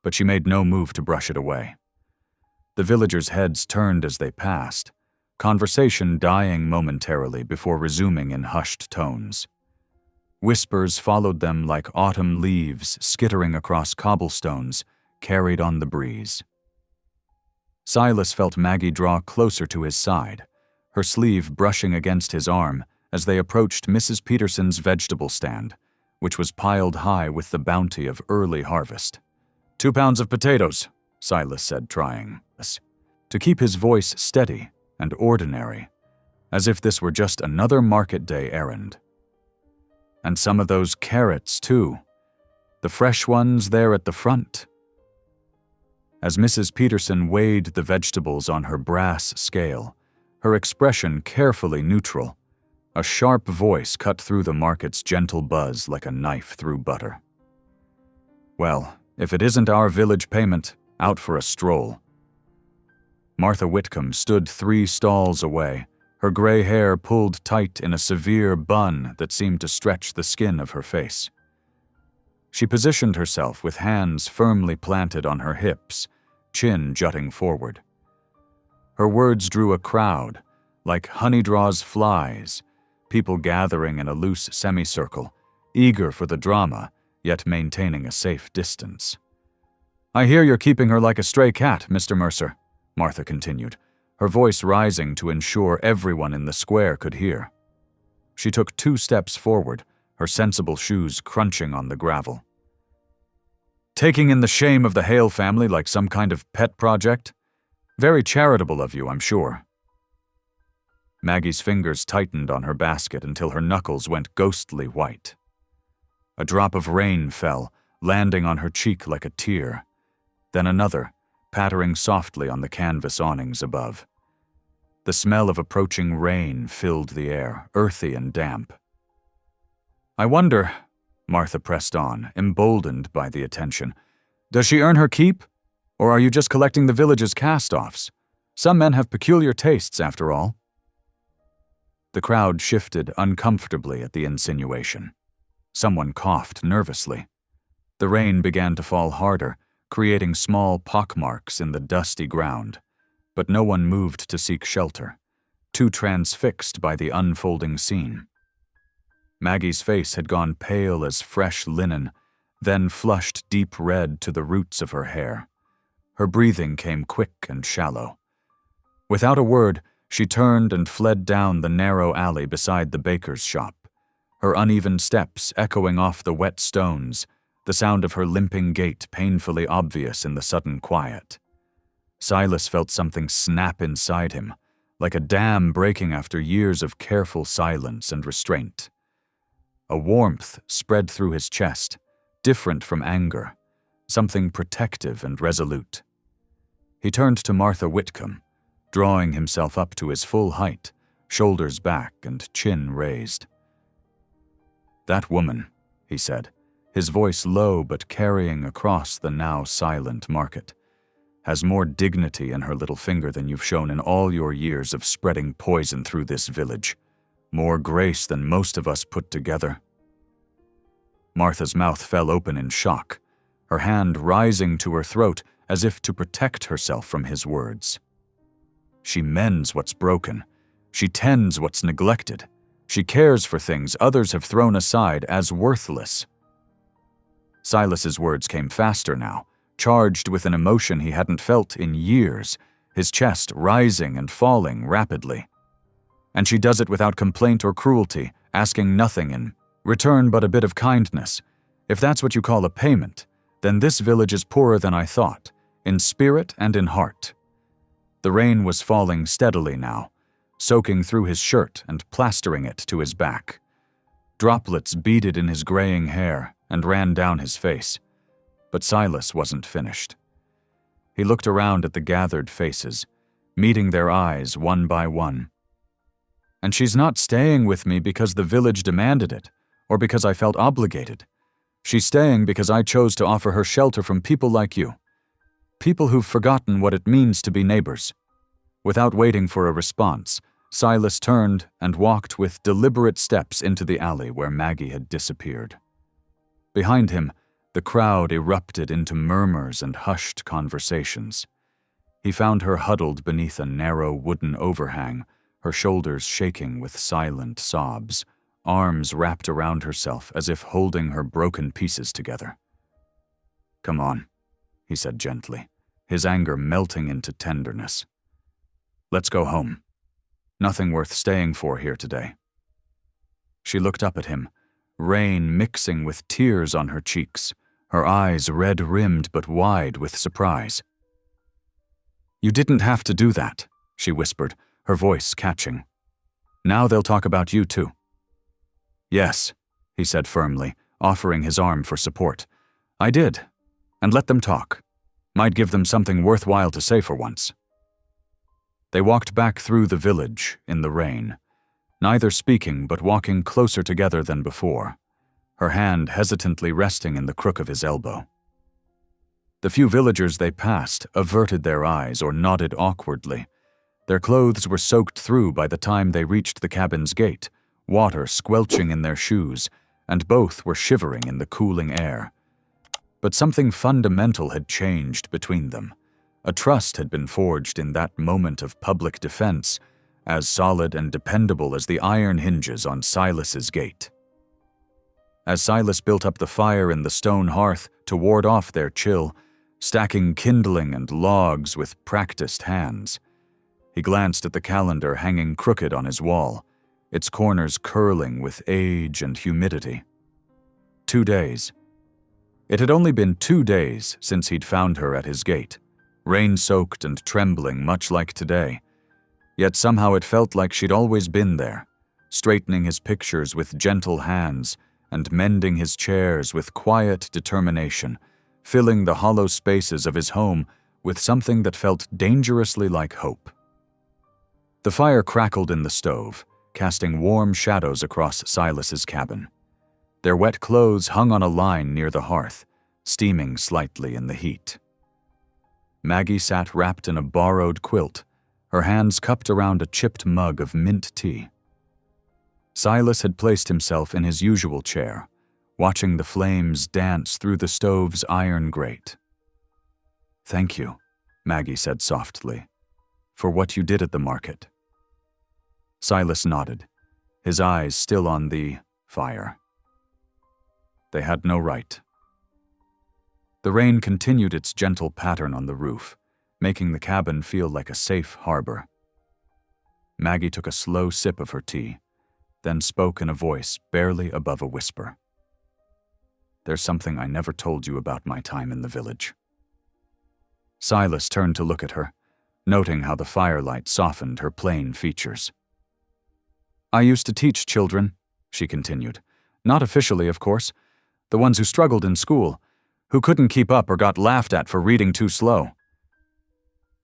but she made no move to brush it away. The villagers' heads turned as they passed, conversation dying momentarily before resuming in hushed tones. Whispers followed them like autumn leaves skittering across cobblestones, carried on the breeze. Silas felt Maggie draw closer to his side, her sleeve brushing against his arm as they approached Mrs. Peterson's vegetable stand, which was piled high with the bounty of early harvest. 2 pounds of potatoes," Silas said, trying to keep his voice steady and ordinary, as if this were just another market day errand. "And some of those carrots, too. The fresh ones there at the front." As Mrs. Peterson weighed the vegetables on her brass scale, her expression carefully neutral. A sharp voice cut through the market's gentle buzz like a knife through butter. "Well, if it isn't our village payment, out for a stroll." Martha Whitcomb stood 3 stalls away, her gray hair pulled tight in a severe bun that seemed to stretch the skin of her face. She positioned herself with hands firmly planted on her hips, chin jutting forward. Her words drew a crowd, like honey draws flies, people gathering in a loose semicircle, eager for the drama, yet maintaining a safe distance. "I hear you're keeping her like a stray cat, Mr. Mercer," Martha continued, her voice rising to ensure everyone in the square could hear. She took 2 steps forward, her sensible shoes crunching on the gravel. "Taking in the shame of the Hale family like some kind of pet project? Very charitable of you, I'm sure." Maggie's fingers tightened on her basket until her knuckles went ghostly white. A drop of rain fell, landing on her cheek like a tear. Then another, pattering softly on the canvas awnings above. The smell of approaching rain filled the air, earthy and damp. "I wonder," Martha pressed on, emboldened by the attention, "does she earn her keep? Or are you just collecting the village's cast-offs? Some men have peculiar tastes, after all." The crowd shifted uncomfortably at the insinuation. Someone coughed nervously. The rain began to fall harder, creating small pockmarks in the dusty ground, but no one moved to seek shelter, too transfixed by the unfolding scene. Maggie's face had gone pale as fresh linen, then flushed deep red to the roots of her hair. Her breathing came quick and shallow. Without a word, she turned and fled down the narrow alley beside the baker's shop, her uneven steps echoing off the wet stones, the sound of her limping gait painfully obvious in the sudden quiet. Silas felt something snap inside him, like a dam breaking after years of careful silence and restraint. A warmth spread through his chest, different from anger, something protective and resolute. He turned to Martha Whitcomb, drawing himself up to his full height, shoulders back and chin raised. "That woman," he said, his voice low but carrying across the now silent market, "has more dignity in her little finger than you've shown in all your years of spreading poison through this village. More grace than most of us put together." Martha's mouth fell open in shock, her hand rising to her throat as if to protect herself from his words. "She mends what's broken. She tends what's neglected. She cares for things others have thrown aside as worthless." Silas's words came faster now, charged with an emotion he hadn't felt in years, his chest rising and falling rapidly. "And she does it without complaint or cruelty, asking nothing in return but a bit of kindness. If that's what you call a payment, then this village is poorer than I thought, in spirit and in heart." The rain was falling steadily now, soaking through his shirt and plastering it to his back. Droplets beaded in his graying hair and ran down his face. But Silas wasn't finished. He looked around at the gathered faces, meeting their eyes one by one. "And she's not staying with me because the village demanded it, or because I felt obligated. She's staying because I chose to offer her shelter from people like you. People who've forgotten what it means to be neighbors." Without waiting for a response, Silas turned and walked with deliberate steps into the alley where Maggie had disappeared. Behind him, the crowd erupted into murmurs and hushed conversations. He found her huddled beneath a narrow wooden overhang, her shoulders shaking with silent sobs, arms wrapped around herself as if holding her broken pieces together. "Come on," he said gently, his anger melting into tenderness. "Let's go home. Nothing worth staying for here today." She looked up at him, rain mixing with tears on her cheeks, her eyes red-rimmed but wide with surprise. "You didn't have to do that," she whispered, her voice catching. "Now they'll talk about you too." "Yes," he said firmly, offering his arm for support. "I did. And let them talk. Might give them something worthwhile to say for once." They walked back through the village in the rain, neither speaking but walking closer together than before, her hand hesitantly resting in the crook of his elbow. The few villagers they passed averted their eyes or nodded awkwardly. Their clothes were soaked through by the time they reached the cabin's gate, water squelching in their shoes, and both were shivering in the cooling air. But something fundamental had changed between them. A trust had been forged in that moment of public defense, as solid and dependable as the iron hinges on Silas's gate. As Silas built up the fire in the stone hearth to ward off their chill, stacking kindling and logs with practiced hands, he glanced at the calendar hanging crooked on his wall, its corners curling with age and humidity. 2 days. It had only been 2 days since he'd found her at his gate, rain-soaked and trembling much like today. Yet somehow it felt like she'd always been there, straightening his pictures with gentle hands and mending his chairs with quiet determination, filling the hollow spaces of his home with something that felt dangerously like hope. The fire crackled in the stove, casting warm shadows across Silas's cabin. Their wet clothes hung on a line near the hearth, steaming slightly in the heat. Maggie sat wrapped in a borrowed quilt, her hands cupped around a chipped mug of mint tea. Silas had placed himself in his usual chair, watching the flames dance through the stove's iron grate. "Thank you," Maggie said softly, "for what you did at the market." Silas nodded, his eyes still on the fire. They had no right. The rain continued its gentle pattern on the roof, making the cabin feel like a safe harbor. Maggie took a slow sip of her tea, then spoke in a voice barely above a whisper. "There's something I never told you about my time in the village." Silas turned to look at her, noting how the firelight softened her plain features. "I used to teach children," she continued. "Not officially, of course. The ones who struggled in school, who couldn't keep up or got laughed at for reading too slow."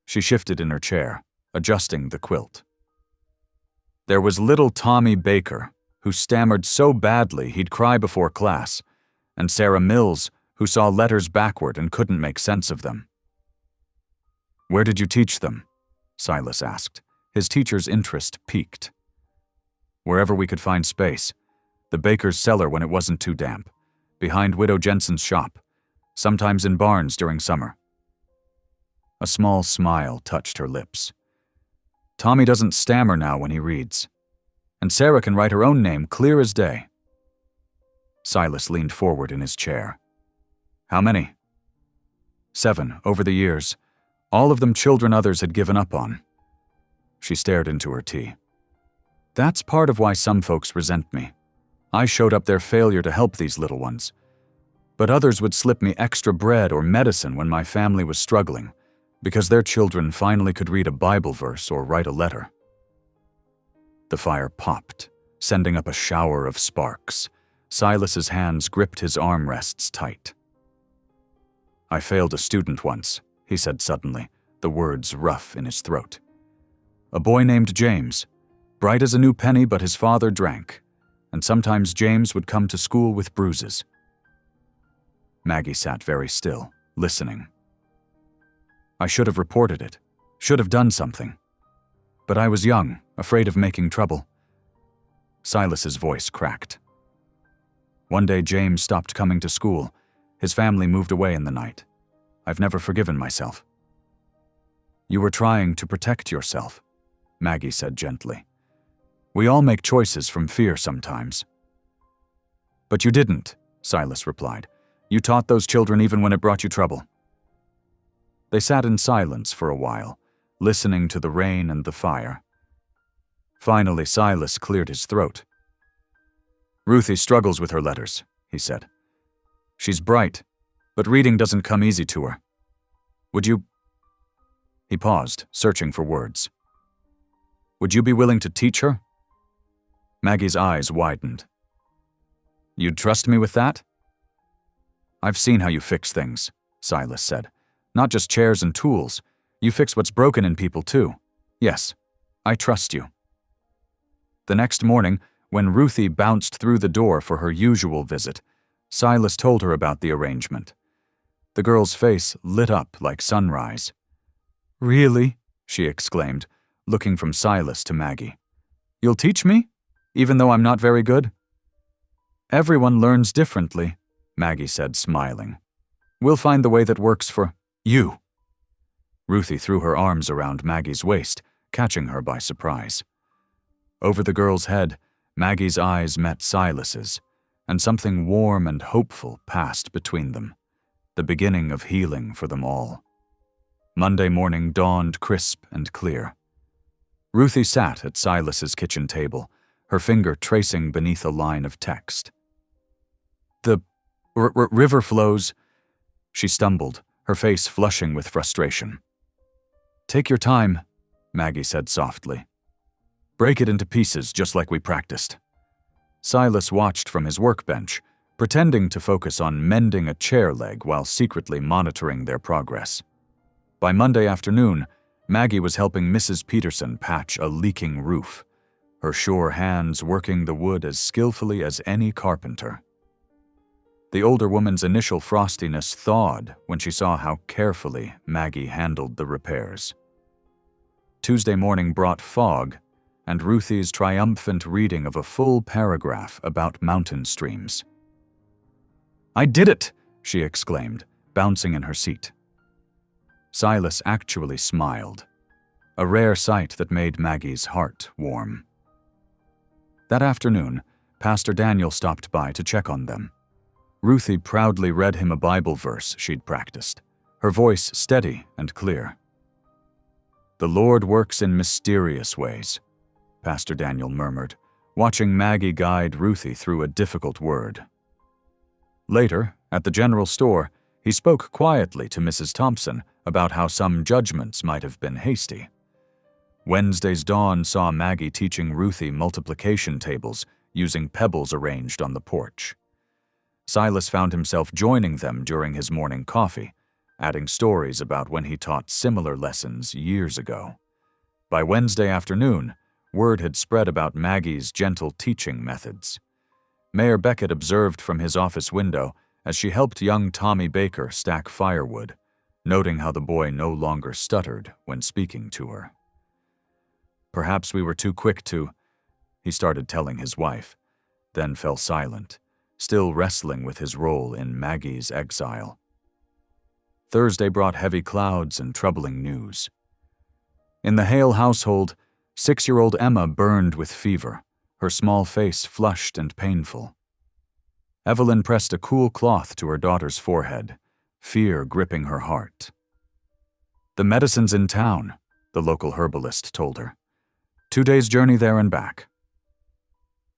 She shifted in her chair, adjusting the quilt. "There was little Tommy Baker, who stammered so badly he'd cry before class, and Sarah Mills, who saw letters backward and couldn't make sense of them." "Where did you teach them?" Silas asked, his teacher's interest piqued. "Wherever we could find space. The baker's cellar when it wasn't too damp, behind Widow Jensen's shop, sometimes in barns during summer." A small smile touched her lips. "Tommy doesn't stammer now when he reads. And Sarah can write her own name clear as day." Silas leaned forward in his chair. "How many?" "7, over the years. All of them children others had given up on." She stared into her tea. "That's part of why some folks resent me. I showed up their failure to help these little ones. But others would slip me extra bread or medicine when my family was struggling, because their children finally could read a Bible verse or write a letter." The fire popped, sending up a shower of sparks. Silas's hands gripped his armrests tight. "I failed a student once," he said suddenly, the words rough in his throat. "A boy named James, bright as a new penny, but his father drank, and sometimes James would come to school with bruises." Maggie sat very still, listening. "I should have reported it, should have done something. But I was young, afraid of making trouble." Silas's voice cracked. "One day James stopped coming to school. His family moved away in the night. I've never forgiven myself." "You were trying to protect yourself," Maggie said gently. "We all make choices from fear sometimes." "But you didn't," Silas replied. "You taught those children even when it brought you trouble." They sat in silence for a while, listening to the rain and the fire. Finally, Silas cleared his throat. "Ruthie struggles with her letters," he said. "She's bright, but reading doesn't come easy to her. Would you—" He paused, searching for words. "Would you be willing to teach her?" Maggie's eyes widened. "You'd trust me with that?" "I've seen how you fix things," Silas said. "Not just chairs and tools. You fix what's broken in people, too. Yes, I trust you. The next morning, when Ruthie bounced through the door for her usual visit, Silas told her about the arrangement. The girl's face lit up like sunrise. "Really?" she exclaimed, looking from Silas to Maggie. "You'll teach me, even though I'm not very good?" "Everyone learns differently," Maggie said, smiling. "We'll find the way that works for you." Ruthie threw her arms around Maggie's waist, catching her by surprise. Over the girl's head, Maggie's eyes met Silas's, and something warm and hopeful passed between them, the beginning of healing for them all. Monday morning dawned crisp and clear. Ruthie sat at Silas's kitchen table, her finger tracing beneath a line of text. "The river flows," she stumbled, her face flushing with frustration. "Take your time," Maggie said softly. "Break it into pieces just like we practiced." Silas watched from his workbench, pretending to focus on mending a chair leg while secretly monitoring their progress. By Monday afternoon, Maggie was helping Mrs. Peterson patch a leaking roof, her sure hands working the wood as skillfully as any carpenter. The older woman's initial frostiness thawed when she saw how carefully Maggie handled the repairs. Tuesday morning brought fog and Ruthie's triumphant reading of a full paragraph about mountain streams. "I did it!" she exclaimed, bouncing in her seat. Silas actually smiled, a rare sight that made Maggie's heart warm. That afternoon, Pastor Daniel stopped by to check on them. Ruthie proudly read him a Bible verse she'd practiced, her voice steady and clear. "The Lord works in mysterious ways," Pastor Daniel murmured, watching Maggie guide Ruthie through a difficult word. Later, at the general store, he spoke quietly to Mrs. Thompson about how some judgments might have been hasty. Wednesday's dawn saw Maggie teaching Ruthie multiplication tables using pebbles arranged on the porch. Silas found himself joining them during his morning coffee, adding stories about when he taught similar lessons years ago. By Wednesday afternoon, word had spread about Maggie's gentle teaching methods. Mayor Beckett observed from his office window as she helped young Tommy Baker stack firewood, noting how the boy no longer stuttered when speaking to her. "Perhaps we were too quick to," he started telling his wife, then fell silent, still wrestling with his role in Maggie's exile. Thursday brought heavy clouds and troubling news. In the Hale household, 6-year-old Emma burned with fever, her small face flushed and painful. Evelyn pressed a cool cloth to her daughter's forehead, fear gripping her heart. "The medicine's in town," the local herbalist told her. 2 days' journey there and back.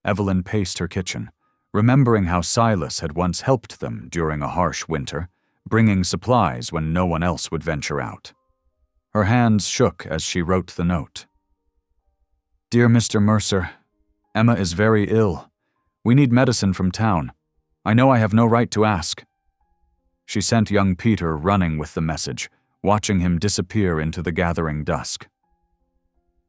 Evelyn paced her kitchen, remembering how Silas had once helped them during a harsh winter, bringing supplies when no one else would venture out. Her hands shook as she wrote the note. "Dear Mr. Mercer, Emma is very ill. We need medicine from town. I know I have no right to ask." She sent young Peter running with the message, watching him disappear into the gathering dusk.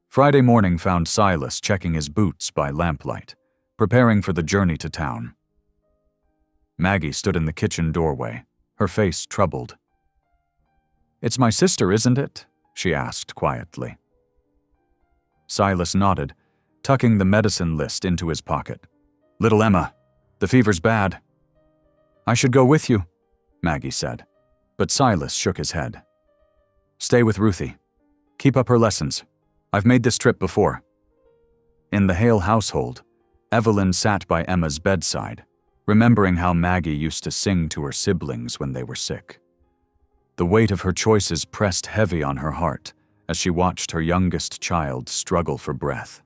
Friday morning found Silas checking his boots by lamplight, preparing for the journey to town. Maggie stood in the kitchen doorway, her face troubled. "It's my sister, isn't it?" she asked quietly. Silas nodded, tucking the medicine list into his pocket. "Little Emma, the fever's bad." "I should go with you," Maggie said, but Silas shook his head. "Stay with Ruthie. Keep up her lessons. I've made this trip before." In the Hale household, Evelyn sat by Emma's bedside, remembering how Maggie used to sing to her siblings when they were sick. The weight of her choices pressed heavy on her heart as she watched her youngest child struggle for breath.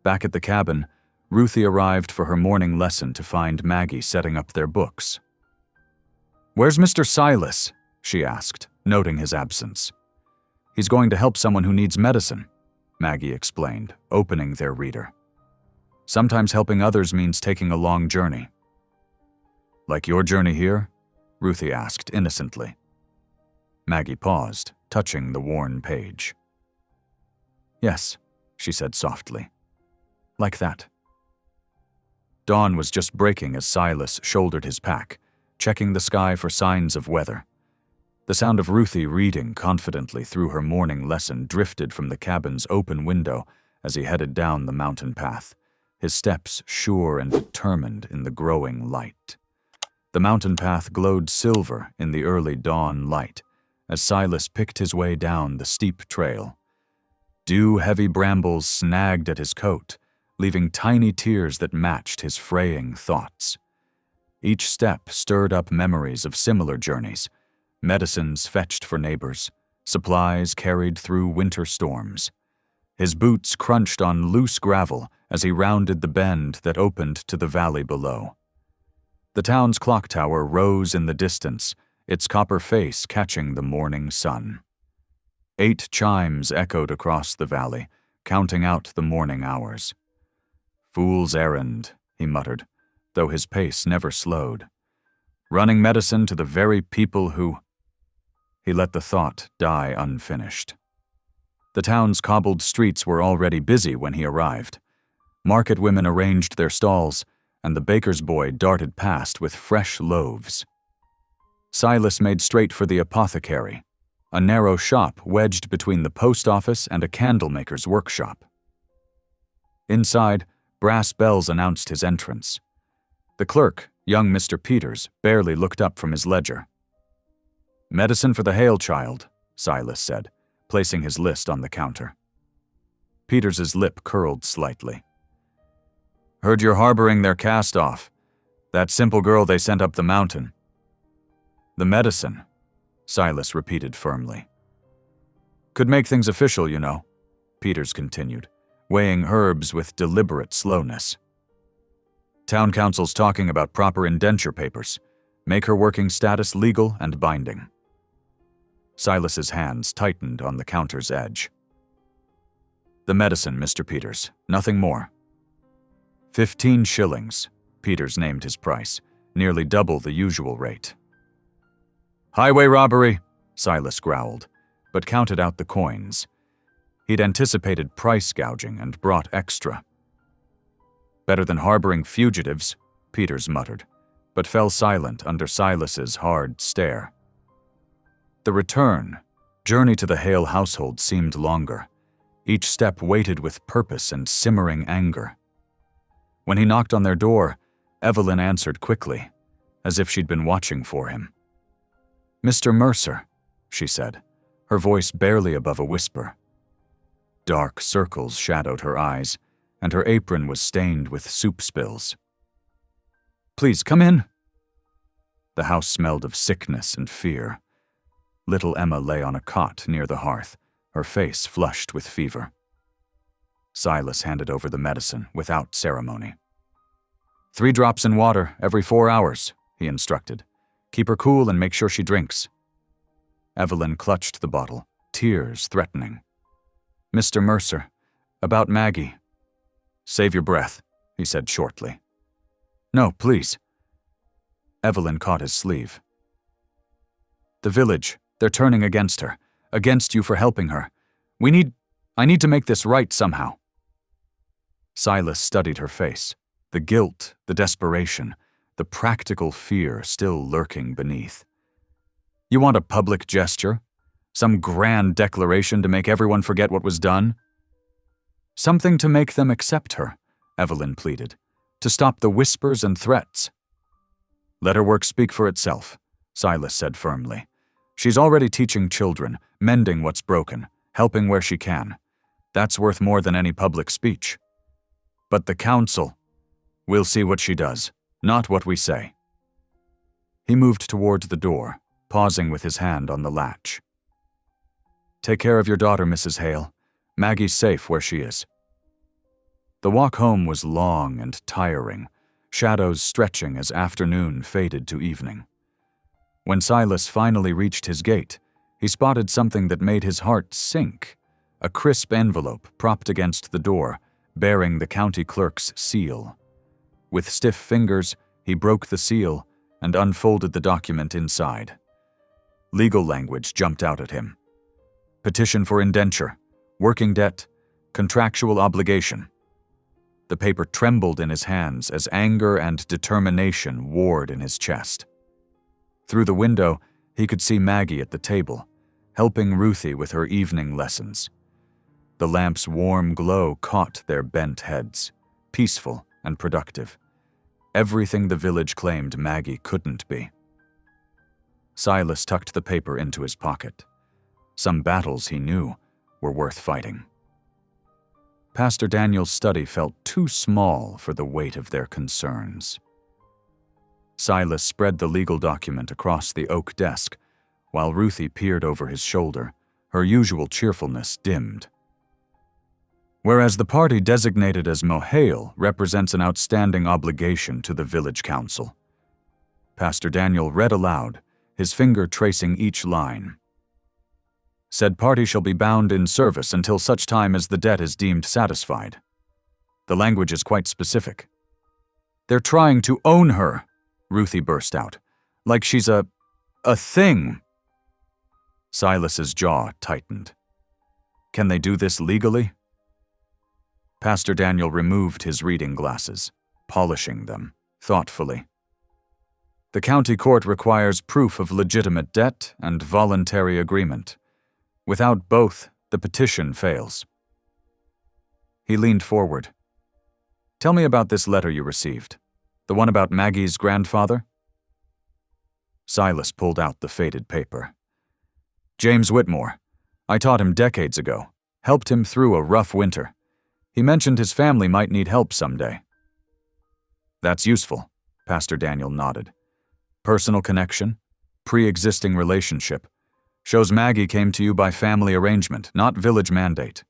Back at the cabin, Ruthie arrived for her morning lesson to find Maggie setting up their books. "Where's Mr. Silas?" she asked, noting his absence. "He's going to help someone who needs medicine," Maggie explained, opening their reader. "Sometimes helping others means taking a long journey." "Like your journey here?" Ruthie asked innocently. Maggie paused, touching the worn page. Yes, she said softly. Like that. Dawn was just breaking as Silas shouldered his pack, checking the sky for signs of weather. The sound of Ruthie reading confidently through her morning lesson drifted from the cabin's open window as he headed down the mountain path, his steps sure and determined in the growing light. The mountain path glowed silver in the early dawn light as Silas picked his way down the steep trail. Dew-heavy brambles snagged at his coat, leaving tiny tears that matched his fraying thoughts. Each step stirred up memories of similar journeys, medicines fetched for neighbors, supplies carried through winter storms. His boots crunched on loose gravel as he rounded the bend that opened to the valley below. The town's clock tower rose in the distance, its copper face catching the morning sun. 8 chimes echoed across the valley, counting out the morning hours. "Fool's errand," he muttered, though his pace never slowed. "Running medicine to the very people who—" He let the thought die unfinished. The town's cobbled streets were already busy when he arrived. Market women arranged their stalls, and the baker's boy darted past with fresh loaves. Silas made straight for the apothecary, a narrow shop wedged between the post office and a candlemaker's workshop. Inside, brass bells announced his entrance. The clerk, young Mr. Peters, barely looked up from his ledger. "Medicine for the Hale child," Silas said, placing his list on the counter. Peters's lip curled slightly. "Heard you're harboring their cast-off. That simple girl they sent up the mountain." "The medicine," Silas repeated firmly. "Could make things official, you know," Peters continued, weighing herbs with deliberate slowness. "Town council's talking about proper indenture papers. Make her working status legal and binding." Silas's hands tightened on the counter's edge. "The medicine, Mr. Peters. Nothing more." 15 shillings, Peters named his price, nearly double the usual rate. "Highway robbery," Silas growled, but counted out the coins. He'd anticipated price gouging and brought extra. "Better than harboring fugitives," Peters muttered, but fell silent under Silas's hard stare. The journey to the Hale household seemed longer, each step weighted with purpose and simmering anger. When he knocked on their door, Evelyn answered quickly, as if she'd been watching for him. "Mr. Mercer," she said, her voice barely above a whisper. Dark circles shadowed her eyes, and her apron was stained with soup spills. "Please, come in." The house smelled of sickness and fear. Little Emma lay on a cot near the hearth, her face flushed with fever. Silas handed over the medicine without ceremony. 3 drops in water every 4 hours, he instructed. "Keep her cool and make sure she drinks." Evelyn clutched the bottle, tears threatening. "Mr. Mercer, about Maggie." "Save your breath," he said shortly. "No, please." Evelyn caught his sleeve. "The village, they're turning against her, against you for helping her. I need to make this right somehow." Silas studied her face, the guilt, the desperation, the practical fear still lurking beneath. "You want a public gesture? Some grand declaration to make everyone forget what was done?" "Something to make them accept her," Evelyn pleaded, "to stop the whispers and threats." "Let her work speak for itself," Silas said firmly. "She's already teaching children, mending what's broken, helping where she can. That's worth more than any public speech. But the council, we'll see what she does, not what we say." He moved towards the door, pausing with his hand on the latch. "Take care of your daughter, Mrs. Hale. Maggie's safe where she is." The walk home was long and tiring, shadows stretching as afternoon faded to evening. When Silas finally reached his gate, he spotted something that made his heart sink, a crisp envelope propped against the door, bearing the county clerk's seal. With stiff fingers, he broke the seal and unfolded the document inside. Legal language jumped out at him. Petition for indenture, working debt, contractual obligation. The paper trembled in his hands as anger and determination warred in his chest. Through the window, he could see Maggie at the table, helping Ruthie with her evening lessons. The lamp's warm glow caught their bent heads, peaceful and productive. Everything the village claimed Maggie couldn't be. Silas tucked the paper into his pocket. Some battles, he knew, were worth fighting. Pastor Daniel's study felt too small for the weight of their concerns. Silas spread the legal document across the oak desk, while Ruthie peered over his shoulder, her usual cheerfulness dimmed. Whereas the party designated as Mohale represents an outstanding obligation to the village council. Pastor Daniel read aloud, his finger tracing each line. Said party shall be bound in service until such time as the debt is deemed satisfied. The language is quite specific. They're trying to own her, Ruthie burst out, like she's a thing. Silas's jaw tightened. Can they do this legally? Pastor Daniel removed his reading glasses, polishing them thoughtfully. The county court requires proof of legitimate debt and voluntary agreement. Without both, the petition fails. He leaned forward. Tell me about this letter you received. The one about Maggie's grandfather? Silas pulled out the faded paper. James Whitmore. I taught him decades ago, helped him through a rough winter. He mentioned his family might need help someday. That's useful, Pastor Daniel nodded. Personal connection, pre-existing relationship. Shows Maggie came to you by family arrangement, not village mandate.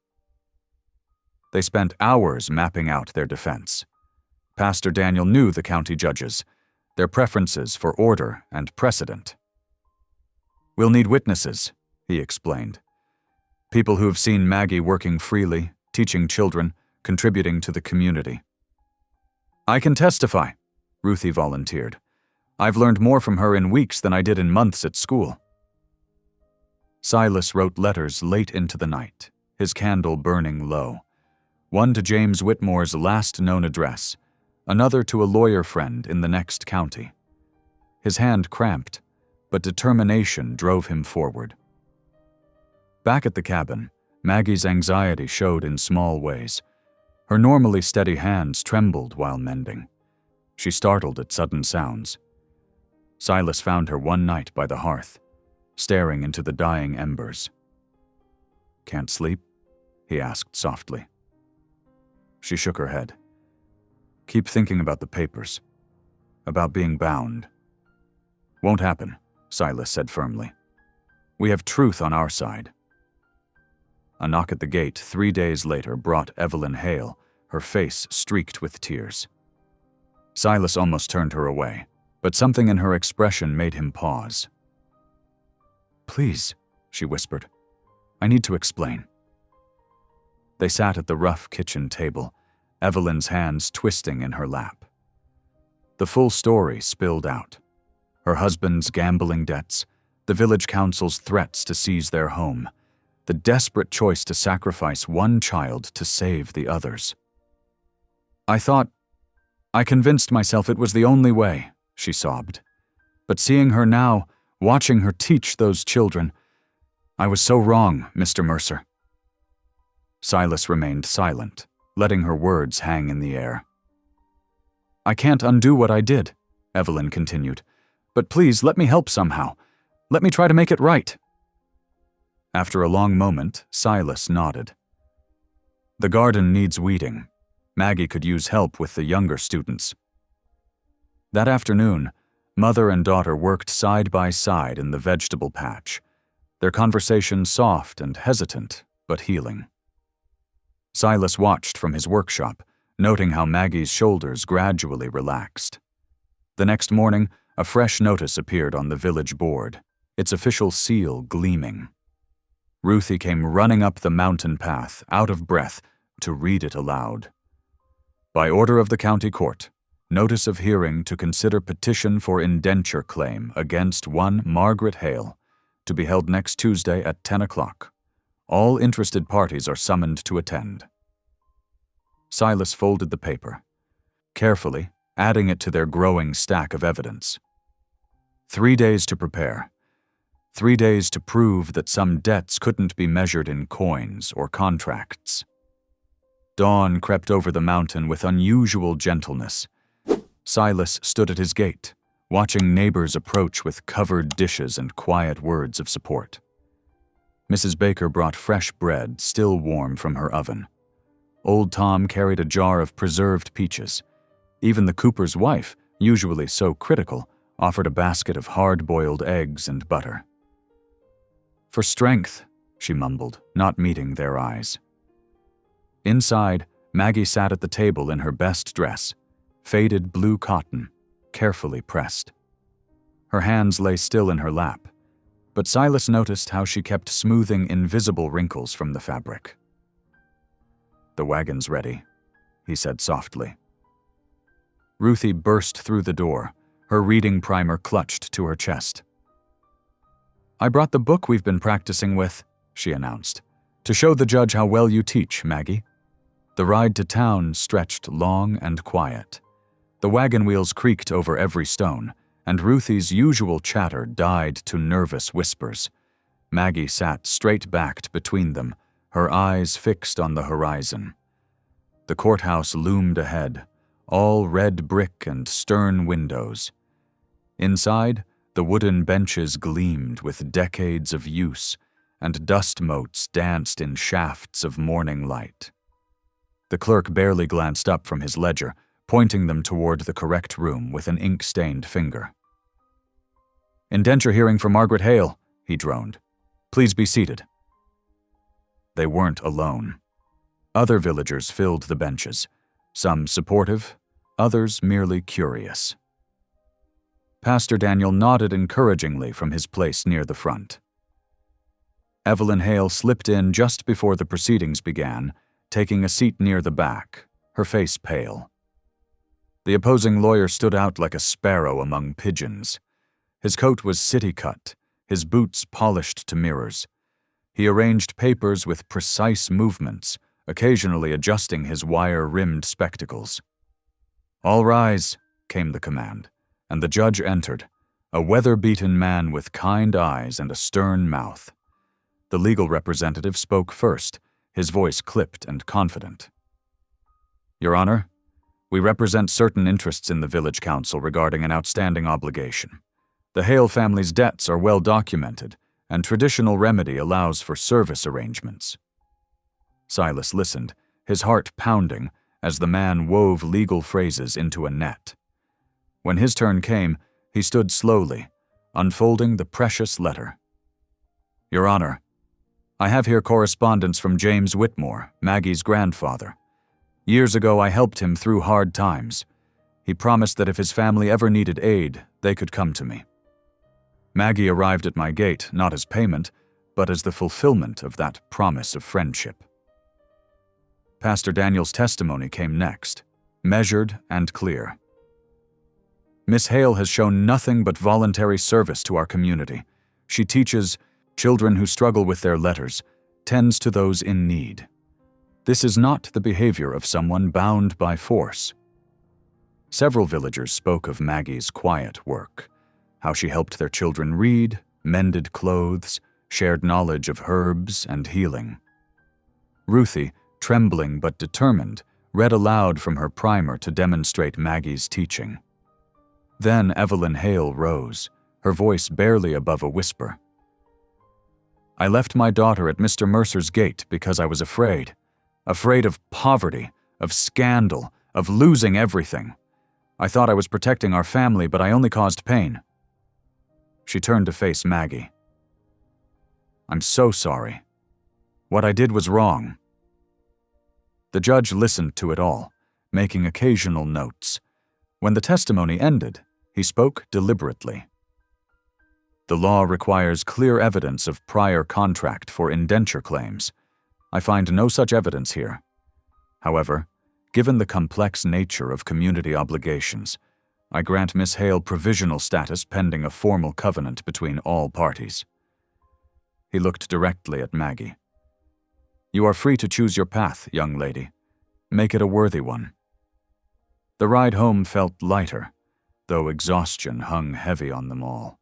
They spent hours mapping out their defense. Pastor Daniel knew the county judges, their preferences for order and precedent. We'll need witnesses, he explained. People who have seen Maggie working freely, teaching children, contributing to the community. I can testify, Ruthie volunteered. I've learned more from her in weeks than I did in months at school. Silas wrote letters late into the night, his candle burning low. One to James Whitmore's last known address, another to a lawyer friend in the next county. His hand cramped, but determination drove him forward. Back at the cabin, Maggie's anxiety showed in small ways. Her normally steady hands trembled while mending. She startled at sudden sounds. Silas found her one night by the hearth, staring into the dying embers. Can't sleep? He asked softly. She shook her head. Keep thinking about the papers, about being bound. Won't happen, Silas said firmly. We have truth on our side. A knock at the gate 3 days later brought Evelyn Hale, her face streaked with tears. Silas almost turned her away, but something in her expression made him pause. Please, she whispered. I need to explain. They sat at the rough kitchen table, Evelyn's hands twisting in her lap. The full story spilled out. Her husband's gambling debts, the village council's threats to seize their home, the desperate choice to sacrifice one child to save the others. I convinced myself it was the only way, she sobbed. But seeing her now, watching her teach those children, I was so wrong, Mr. Mercer. Silas remained silent, letting her words hang in the air. I can't undo what I did, Evelyn continued, but please let me help somehow. Let me try to make it right. After a long moment, Silas nodded. The garden needs weeding. Maggie could use help with the younger students. That afternoon, mother and daughter worked side by side in the vegetable patch, their conversation soft and hesitant, but healing. Silas watched from his workshop, noting how Maggie's shoulders gradually relaxed. The next morning, a fresh notice appeared on the village board, its official seal gleaming. Ruthie came running up the mountain path, out of breath, to read it aloud. By order of the county court, notice of hearing to consider petition for indenture claim against one Margaret Hale, to be held next Tuesday at 10 o'clock. All interested parties are summoned to attend. Silas folded the paper, carefully adding it to their growing stack of evidence. 3 days to prepare. 3 days to prove that some debts couldn't be measured in coins or contracts. Dawn crept over the mountain with unusual gentleness. Silas stood at his gate, watching neighbors approach with covered dishes and quiet words of support. Mrs. Baker brought fresh bread, still warm from her oven. Old Tom carried a jar of preserved peaches. Even the cooper's wife, usually so critical, offered a basket of hard-boiled eggs and butter. "For strength," she mumbled, not meeting their eyes. Inside, Maggie sat at the table in her best dress, faded blue cotton, carefully pressed. Her hands lay still in her lap, but Silas noticed how she kept smoothing invisible wrinkles from the fabric. "The wagon's ready," he said softly. Ruthie burst through the door, her reading primer clutched to her chest. "I brought the book we've been practicing with," she announced, "to show the judge how well you teach, Maggie." The ride to town stretched long and quiet. The wagon wheels creaked over every stone, and Ruthie's usual chatter died to nervous whispers. Maggie sat straight-backed between them, her eyes fixed on the horizon. The courthouse loomed ahead, all red brick and stern windows. Inside, the wooden benches gleamed with decades of use, and dust motes danced in shafts of morning light. The clerk barely glanced up from his ledger, pointing them toward the correct room with an ink-stained finger. "Indenture hearing for Margaret Hale," he droned. "Please be seated." They weren't alone. Other villagers filled the benches, some supportive, others merely curious. Pastor Daniel nodded encouragingly from his place near the front. Evelyn Hale slipped in just before the proceedings began, taking a seat near the back, her face pale. The opposing lawyer stood out like a sparrow among pigeons. His coat was city-cut, his boots polished to mirrors. He arranged papers with precise movements, occasionally adjusting his wire-rimmed spectacles. "All rise," came the command, and the judge entered, a weather-beaten man with kind eyes and a stern mouth. The legal representative spoke first, his voice clipped and confident. "Your Honor, we represent certain interests in the village council regarding an outstanding obligation. The Hale family's debts are well documented, and traditional remedy allows for service arrangements." Silas listened, his heart pounding, as the man wove legal phrases into a net. When his turn came, he stood slowly, unfolding the precious letter. "Your Honor, I have here correspondence from James Whitmore, Maggie's grandfather. Years ago I helped him through hard times. He promised that if his family ever needed aid, they could come to me. Maggie arrived at my gate not as payment, but as the fulfillment of that promise of friendship." Pastor Daniel's testimony came next, measured and clear. "Miss Hale has shown nothing but voluntary service to our community. She teaches children who struggle with their letters, tends to those in need. This is not the behavior of someone bound by force." Several villagers spoke of Maggie's quiet work, how she helped their children read, mended clothes, shared knowledge of herbs and healing. Ruthie, trembling but determined, read aloud from her primer to demonstrate Maggie's teaching. Then Evelyn Hale rose, her voice barely above a whisper. "I left my daughter at Mr. Mercer's gate because I was afraid of poverty, of scandal, of losing everything. I thought I was protecting our family, but I only caused pain." She turned to face Maggie. "I'm so sorry. What I did was wrong." The judge listened to it all, making occasional notes. When the testimony ended, he spoke deliberately. "The law requires clear evidence of prior contract for indenture claims. I find no such evidence here. However, given the complex nature of community obligations, I grant Miss Hale provisional status pending a formal covenant between all parties." He looked directly at Maggie. "You are free to choose your path, young lady. Make it a worthy one. The ride home felt lighter, though exhaustion hung heavy on them all.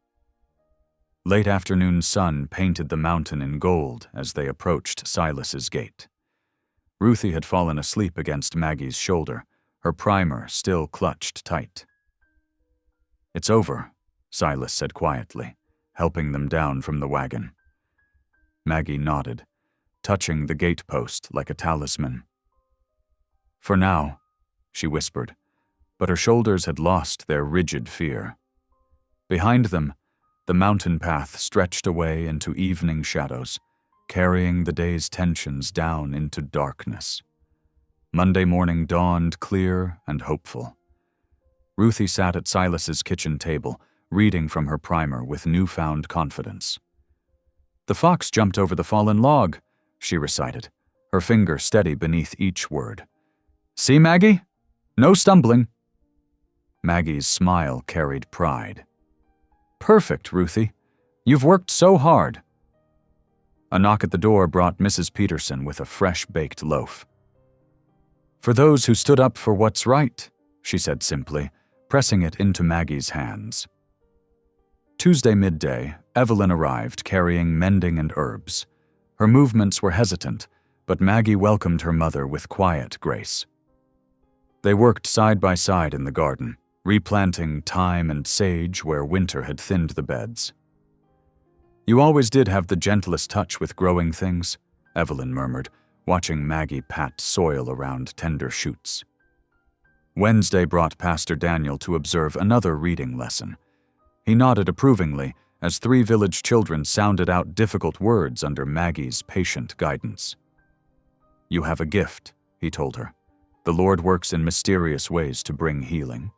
Late afternoon sun painted the mountain in gold as they approached Silas's gate. Ruthie had fallen asleep against Maggie's shoulder, her primer still clutched tight. "It's over," Silas said quietly, helping them down from the wagon. Maggie nodded, touching the gatepost like a talisman. "For now," she whispered, but her shoulders had lost their rigid fear. Behind them, the mountain path stretched away into evening shadows, carrying the day's tensions down into darkness. Monday morning dawned clear and hopeful. Ruthie sat at Silas's kitchen table, reading from her primer with newfound confidence. "The fox jumped over the fallen log," she recited, her finger steady beneath each word. "See, Maggie? No stumbling." Maggie's smile carried pride. "Perfect, Ruthie. You've worked so hard." A knock at the door brought Mrs. Peterson with a fresh-baked loaf. "For those who stood up for what's right," she said simply, pressing it into Maggie's hands. Tuesday midday, Evelyn arrived carrying mending and herbs. Her movements were hesitant, but Maggie welcomed her mother with quiet grace. They worked side by side in the garden, replanting thyme and sage where winter had thinned the beds. "You always did have the gentlest touch with growing things," Evelyn murmured, watching Maggie pat soil around tender shoots. Wednesday brought Pastor Daniel to observe another reading lesson. He nodded approvingly as 3 village children sounded out difficult words under Maggie's patient guidance. "You have a gift," he told her. "The Lord works in mysterious ways to bring healing."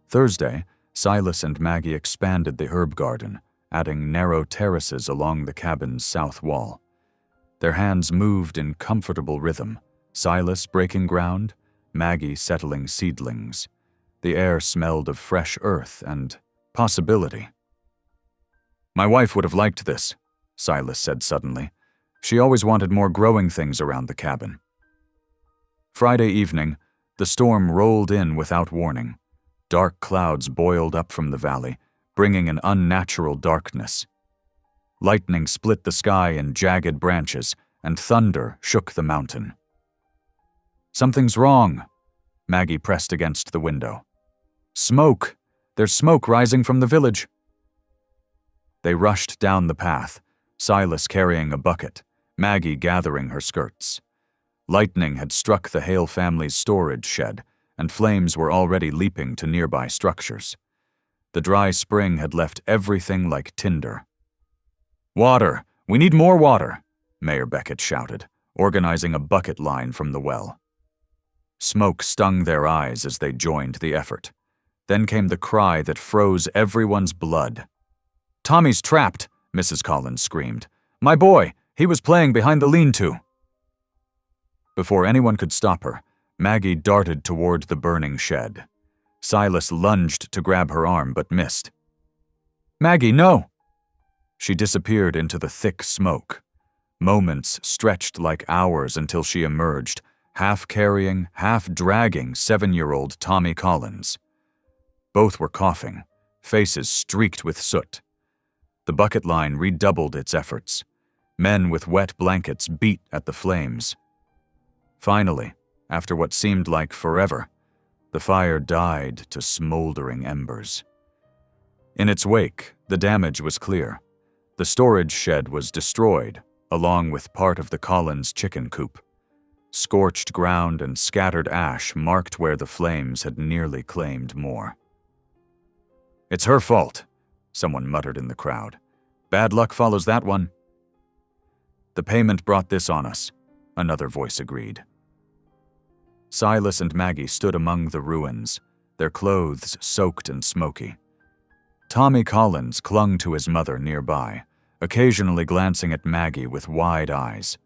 Thursday, Silas and Maggie expanded the herb garden, adding narrow terraces along the cabin's south wall. Their hands moved in comfortable rhythm, Silas breaking ground, Maggie settling seedlings. The air smelled of fresh earth and possibility. "My wife would have liked this," Silas said suddenly. "She always wanted more growing things around the cabin." Friday evening, the storm rolled in without warning. Dark clouds boiled up from the valley, bringing an unnatural darkness. Lightning split the sky in jagged branches, and thunder shook the mountain. "Something's wrong," Maggie pressed against the window. "Smoke! There's smoke rising from the village." They rushed down the path, Silas carrying a bucket, Maggie gathering her skirts. Lightning had struck the Hale family's storage shed, and flames were already leaping to nearby structures. The dry spring had left everything like tinder. "Water! We need more water!" Mayor Beckett shouted, organizing a bucket line from the well. Smoke stung their eyes as they joined the effort. Then came the cry that froze everyone's blood. "Tommy's trapped!" Mrs. Collins screamed. "My boy! He was playing behind the lean-to!" Before anyone could stop her, Maggie darted toward the burning shed. Silas lunged to grab her arm but missed. "Maggie, no!" She disappeared into the thick smoke. Moments stretched like hours until she emerged, half carrying, half dragging 7-year-old Tommy Collins. Both were coughing, faces streaked with soot. The bucket line redoubled its efforts. Men with wet blankets beat at the flames. Finally, after what seemed like forever, the fire died to smoldering embers. In its wake, the damage was clear. The storage shed was destroyed, along with part of the Collins chicken coop. Scorched ground and scattered ash marked where the flames had nearly claimed more. "It's her fault," someone muttered in the crowd. "Bad luck follows that one." "The payment brought this on us," another voice agreed. Silas and Maggie stood among the ruins, their clothes soaked and smoky. Tommy Collins clung to his mother nearby, occasionally glancing at Maggie with wide eyes.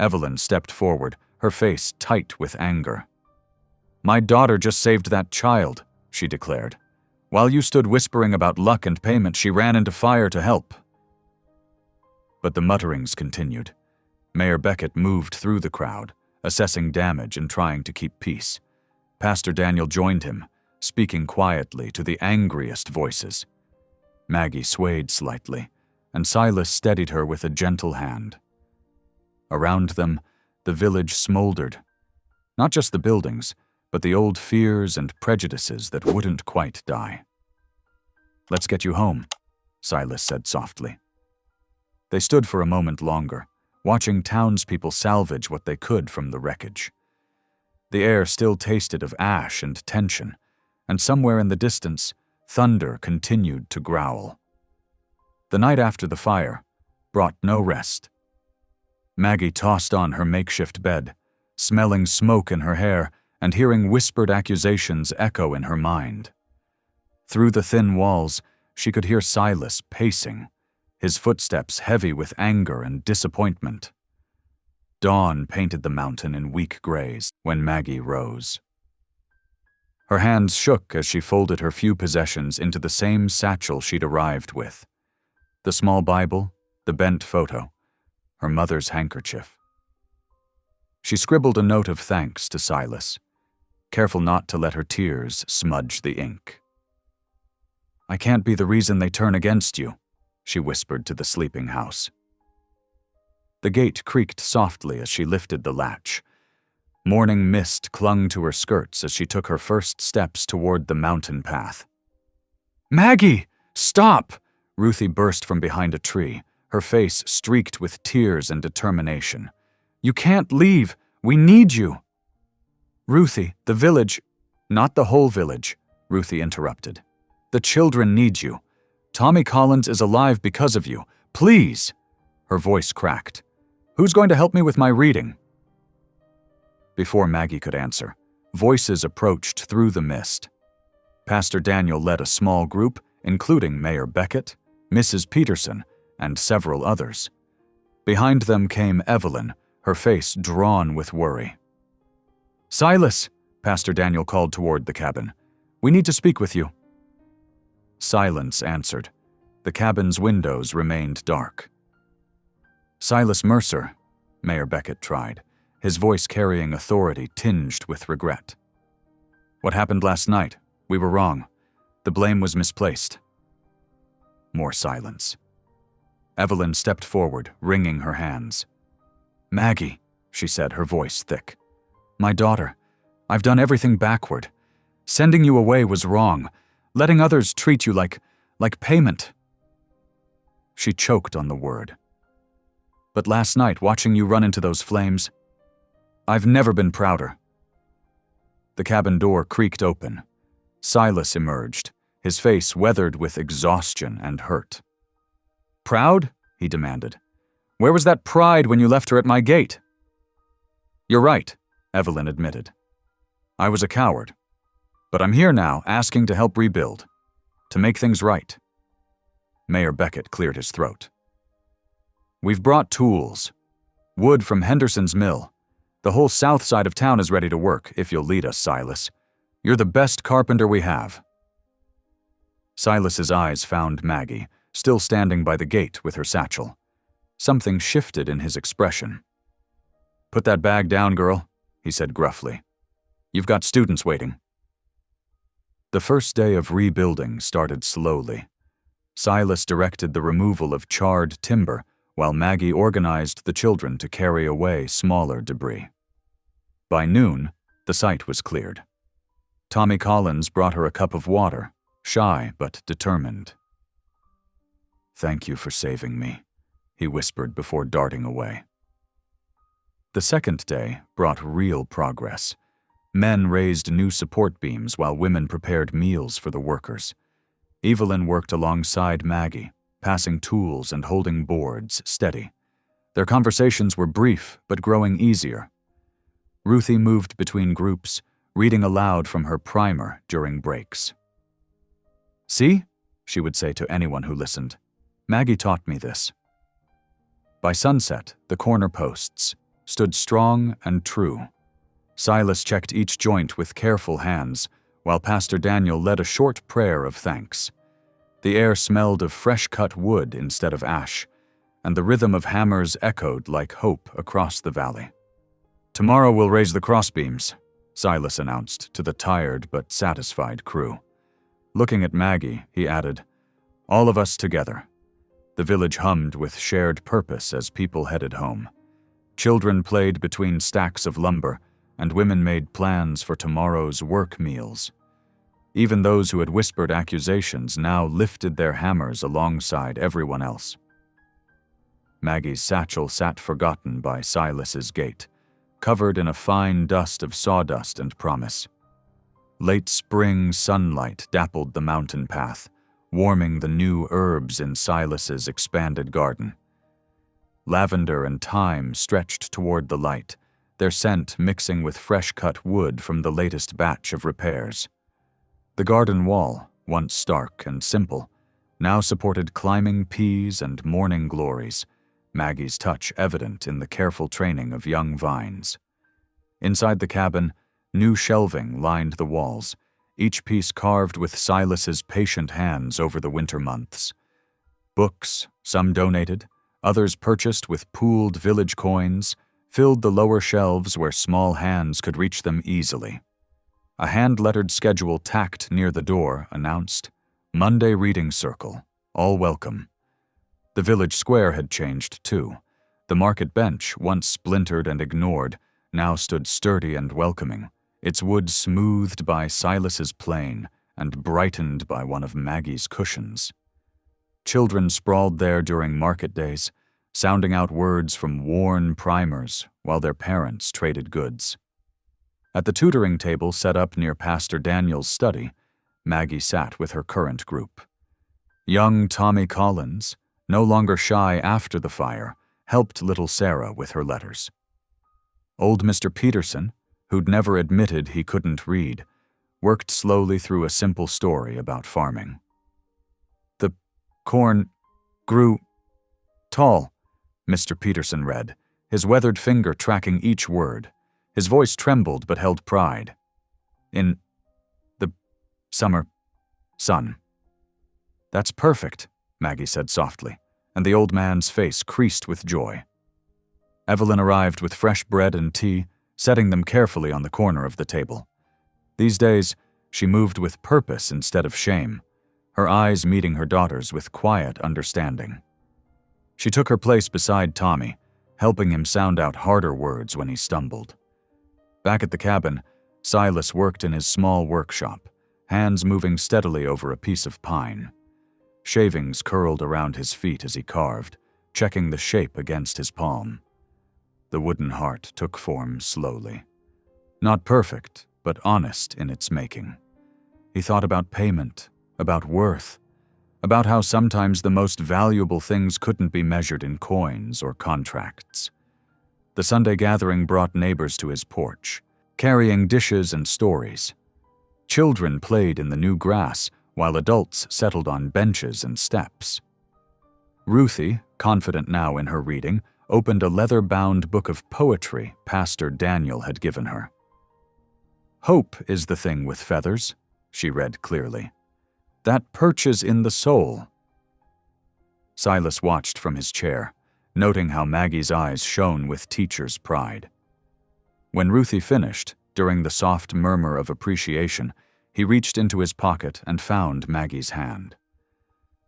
Evelyn stepped forward, her face tight with anger. "My daughter just saved that child," she declared. "While you stood whispering about luck and payment, she ran into fire to help." But the mutterings continued. Mayor Beckett moved through the crowd, assessing damage and trying to keep peace. Pastor Daniel joined him, speaking quietly to the angriest voices. Maggie swayed slightly, and Silas steadied her with a gentle hand. Around them, the village smoldered. Not just the buildings, but the old fears and prejudices that wouldn't quite die. "Let's get you home," Silas said softly. They stood for a moment longer, watching townspeople salvage what they could from the wreckage. The air still tasted of ash and tension, and somewhere in the distance, thunder continued to growl. The night after the fire brought no rest. Maggie tossed on her makeshift bed, smelling smoke in her hair and hearing whispered accusations echo in her mind. Through the thin walls, she could hear Silas pacing, his footsteps heavy with anger and disappointment. Dawn painted the mountain in weak grays when Maggie rose. Her hands shook as she folded her few possessions into the same satchel she'd arrived with. The small Bible, the bent photo, her mother's handkerchief. She scribbled a note of thanks to Silas, careful not to let her tears smudge the ink. "I can't be the reason they turn against you," she whispered to the sleeping house. The gate creaked softly as she lifted the latch. Morning mist clung to her skirts as she took her first steps toward the mountain path. "Maggie, stop!" Ruthie burst from behind a tree, her face streaked with tears and determination. "You can't leave. We need you." "Ruthie, the village—" "Not the whole village," Ruthie interrupted. "The children need you. Tommy Collins is alive because of you. Please!" Her voice cracked. "Who's going to help me with my reading?" Before Maggie could answer, voices approached through the mist. Pastor Daniel led a small group, including Mayor Beckett, Mrs. Peterson, and several others. Behind them came Evelyn, her face drawn with worry. "Silas," Pastor Daniel called toward the cabin. "We need to speak with you." Silence answered. The cabin's windows remained dark. "Silas Mercer," Mayor Beckett tried, his voice carrying authority tinged with regret. "What happened last night? We were wrong. The blame was misplaced." More silence. Evelyn stepped forward, wringing her hands. "Maggie," she said, her voice thick. "My daughter, I've done everything backward. Sending you away was wrong. Letting others treat you like payment." She choked on the word. "But last night, watching you run into those flames, I've never been prouder." The cabin door creaked open. Silas emerged, his face weathered with exhaustion and hurt. "Proud?" he demanded. "Where was that pride when you left her at my gate?" "You're right," Evelyn admitted. "I was a coward. But I'm here now, asking to help rebuild, to make things right." Mayor Beckett cleared his throat. "We've brought tools. Wood from Henderson's mill. The whole south side of town is ready to work, if you'll lead us, Silas. You're the best carpenter we have." Silas's eyes found Maggie, still standing by the gate with her satchel. Something shifted in his expression. "Put that bag down, girl," he said gruffly. "You've got students waiting." The first day of rebuilding started slowly. Silas directed the removal of charred timber, while Maggie organized the children to carry away smaller debris. By noon, the site was cleared. Tommy Collins brought her a cup of water, shy but determined. "Thank you for saving me," he whispered before darting away. The second day brought real progress. Men raised new support beams while women prepared meals for the workers. Evelyn worked alongside Maggie, passing tools and holding boards steady. Their conversations were brief but growing easier. Ruthie moved between groups, reading aloud from her primer during breaks. "See?" she would say to anyone who listened. "Maggie taught me this." By sunset, the corner posts stood strong and true. Silas checked each joint with careful hands, while Pastor Daniel led a short prayer of thanks. The air smelled of fresh-cut wood instead of ash, and the rhythm of hammers echoed like hope across the valley. "Tomorrow we'll raise the crossbeams," Silas announced to the tired but satisfied crew. Looking at Maggie, he added, "All of us together." The village hummed with shared purpose as people headed home. Children played between stacks of lumber, and women made plans for tomorrow's work meals. Even those who had whispered accusations now lifted their hammers alongside everyone else. Maggie's satchel sat forgotten by Silas's gate, covered in a fine dust of sawdust and promise. Late spring sunlight dappled the mountain path, warming the new herbs in Silas's expanded garden. Lavender and thyme stretched toward the light, their scent mixing with fresh-cut wood from the latest batch of repairs. The garden wall, once stark and simple, now supported climbing peas and morning glories, Maggie's touch evident in the careful training of young vines. Inside the cabin, new shelving lined the walls, each piece carved with Silas's patient hands over the winter months. Books, some donated, others purchased with pooled village coins, filled the lower shelves where small hands could reach them easily. A hand-lettered schedule tacked near the door announced, "Monday Reading Circle, all welcome." The village square had changed too. The market bench, once splintered and ignored, now stood sturdy and welcoming, its wood smoothed by Silas's plane and brightened by one of Maggie's cushions. Children sprawled there during market days, sounding out words from worn primers while their parents traded goods. At the tutoring table set up near Pastor Daniel's study, Maggie sat with her current group. Young Tommy Collins, no longer shy after the fire, helped little Sarah with her letters. Old Mr. Peterson, who'd never admitted he couldn't read, worked slowly through a simple story about farming. "The corn grew tall," Mr. Peterson read, his weathered finger tracking each word. His voice trembled but held pride. "In the summer sun." "That's perfect," Maggie said softly, and the old man's face creased with joy. Evelyn arrived with fresh bread and tea, setting them carefully on the corner of the table. These days, she moved with purpose instead of shame, her eyes meeting her daughter's with quiet understanding. She took her place beside Tommy, helping him sound out harder words when he stumbled. Back at the cabin, Silas worked in his small workshop, hands moving steadily over a piece of pine. Shavings curled around his feet as he carved, checking the shape against his palm. The wooden heart took form slowly. Not perfect, but honest in its making. He thought about payment, about worth, about how sometimes the most valuable things couldn't be measured in coins or contracts. The Sunday gathering brought neighbors to his porch, carrying dishes and stories. Children played in the new grass, while adults settled on benches and steps. Ruthie, confident now in her reading, opened a leather-bound book of poetry Pastor Daniel had given her. "Hope is the thing with feathers," she read clearly. "That perches in the soul." Silas watched from his chair, noting how Maggie's eyes shone with teacher's pride. When Ruthie finished, during the soft murmur of appreciation, he reached into his pocket and found Maggie's hand.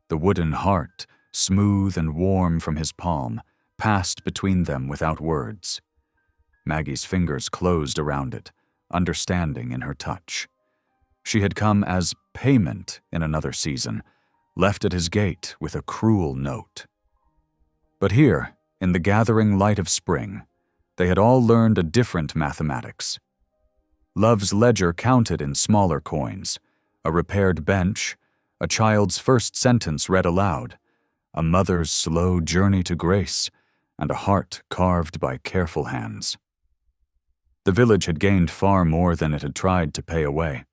The wooden heart, smooth and warm from his palm, passed between them without words. Maggie's fingers closed around it, understanding in her touch. She had come as payment in another season, left at his gate with a cruel note. But here, in the gathering light of spring, they had all learned a different mathematics. Love's ledger counted in smaller coins, a repaired bench, a child's first sentence read aloud, a mother's slow journey to grace, and a heart carved by careful hands. The village had gained far more than it had tried to pay away.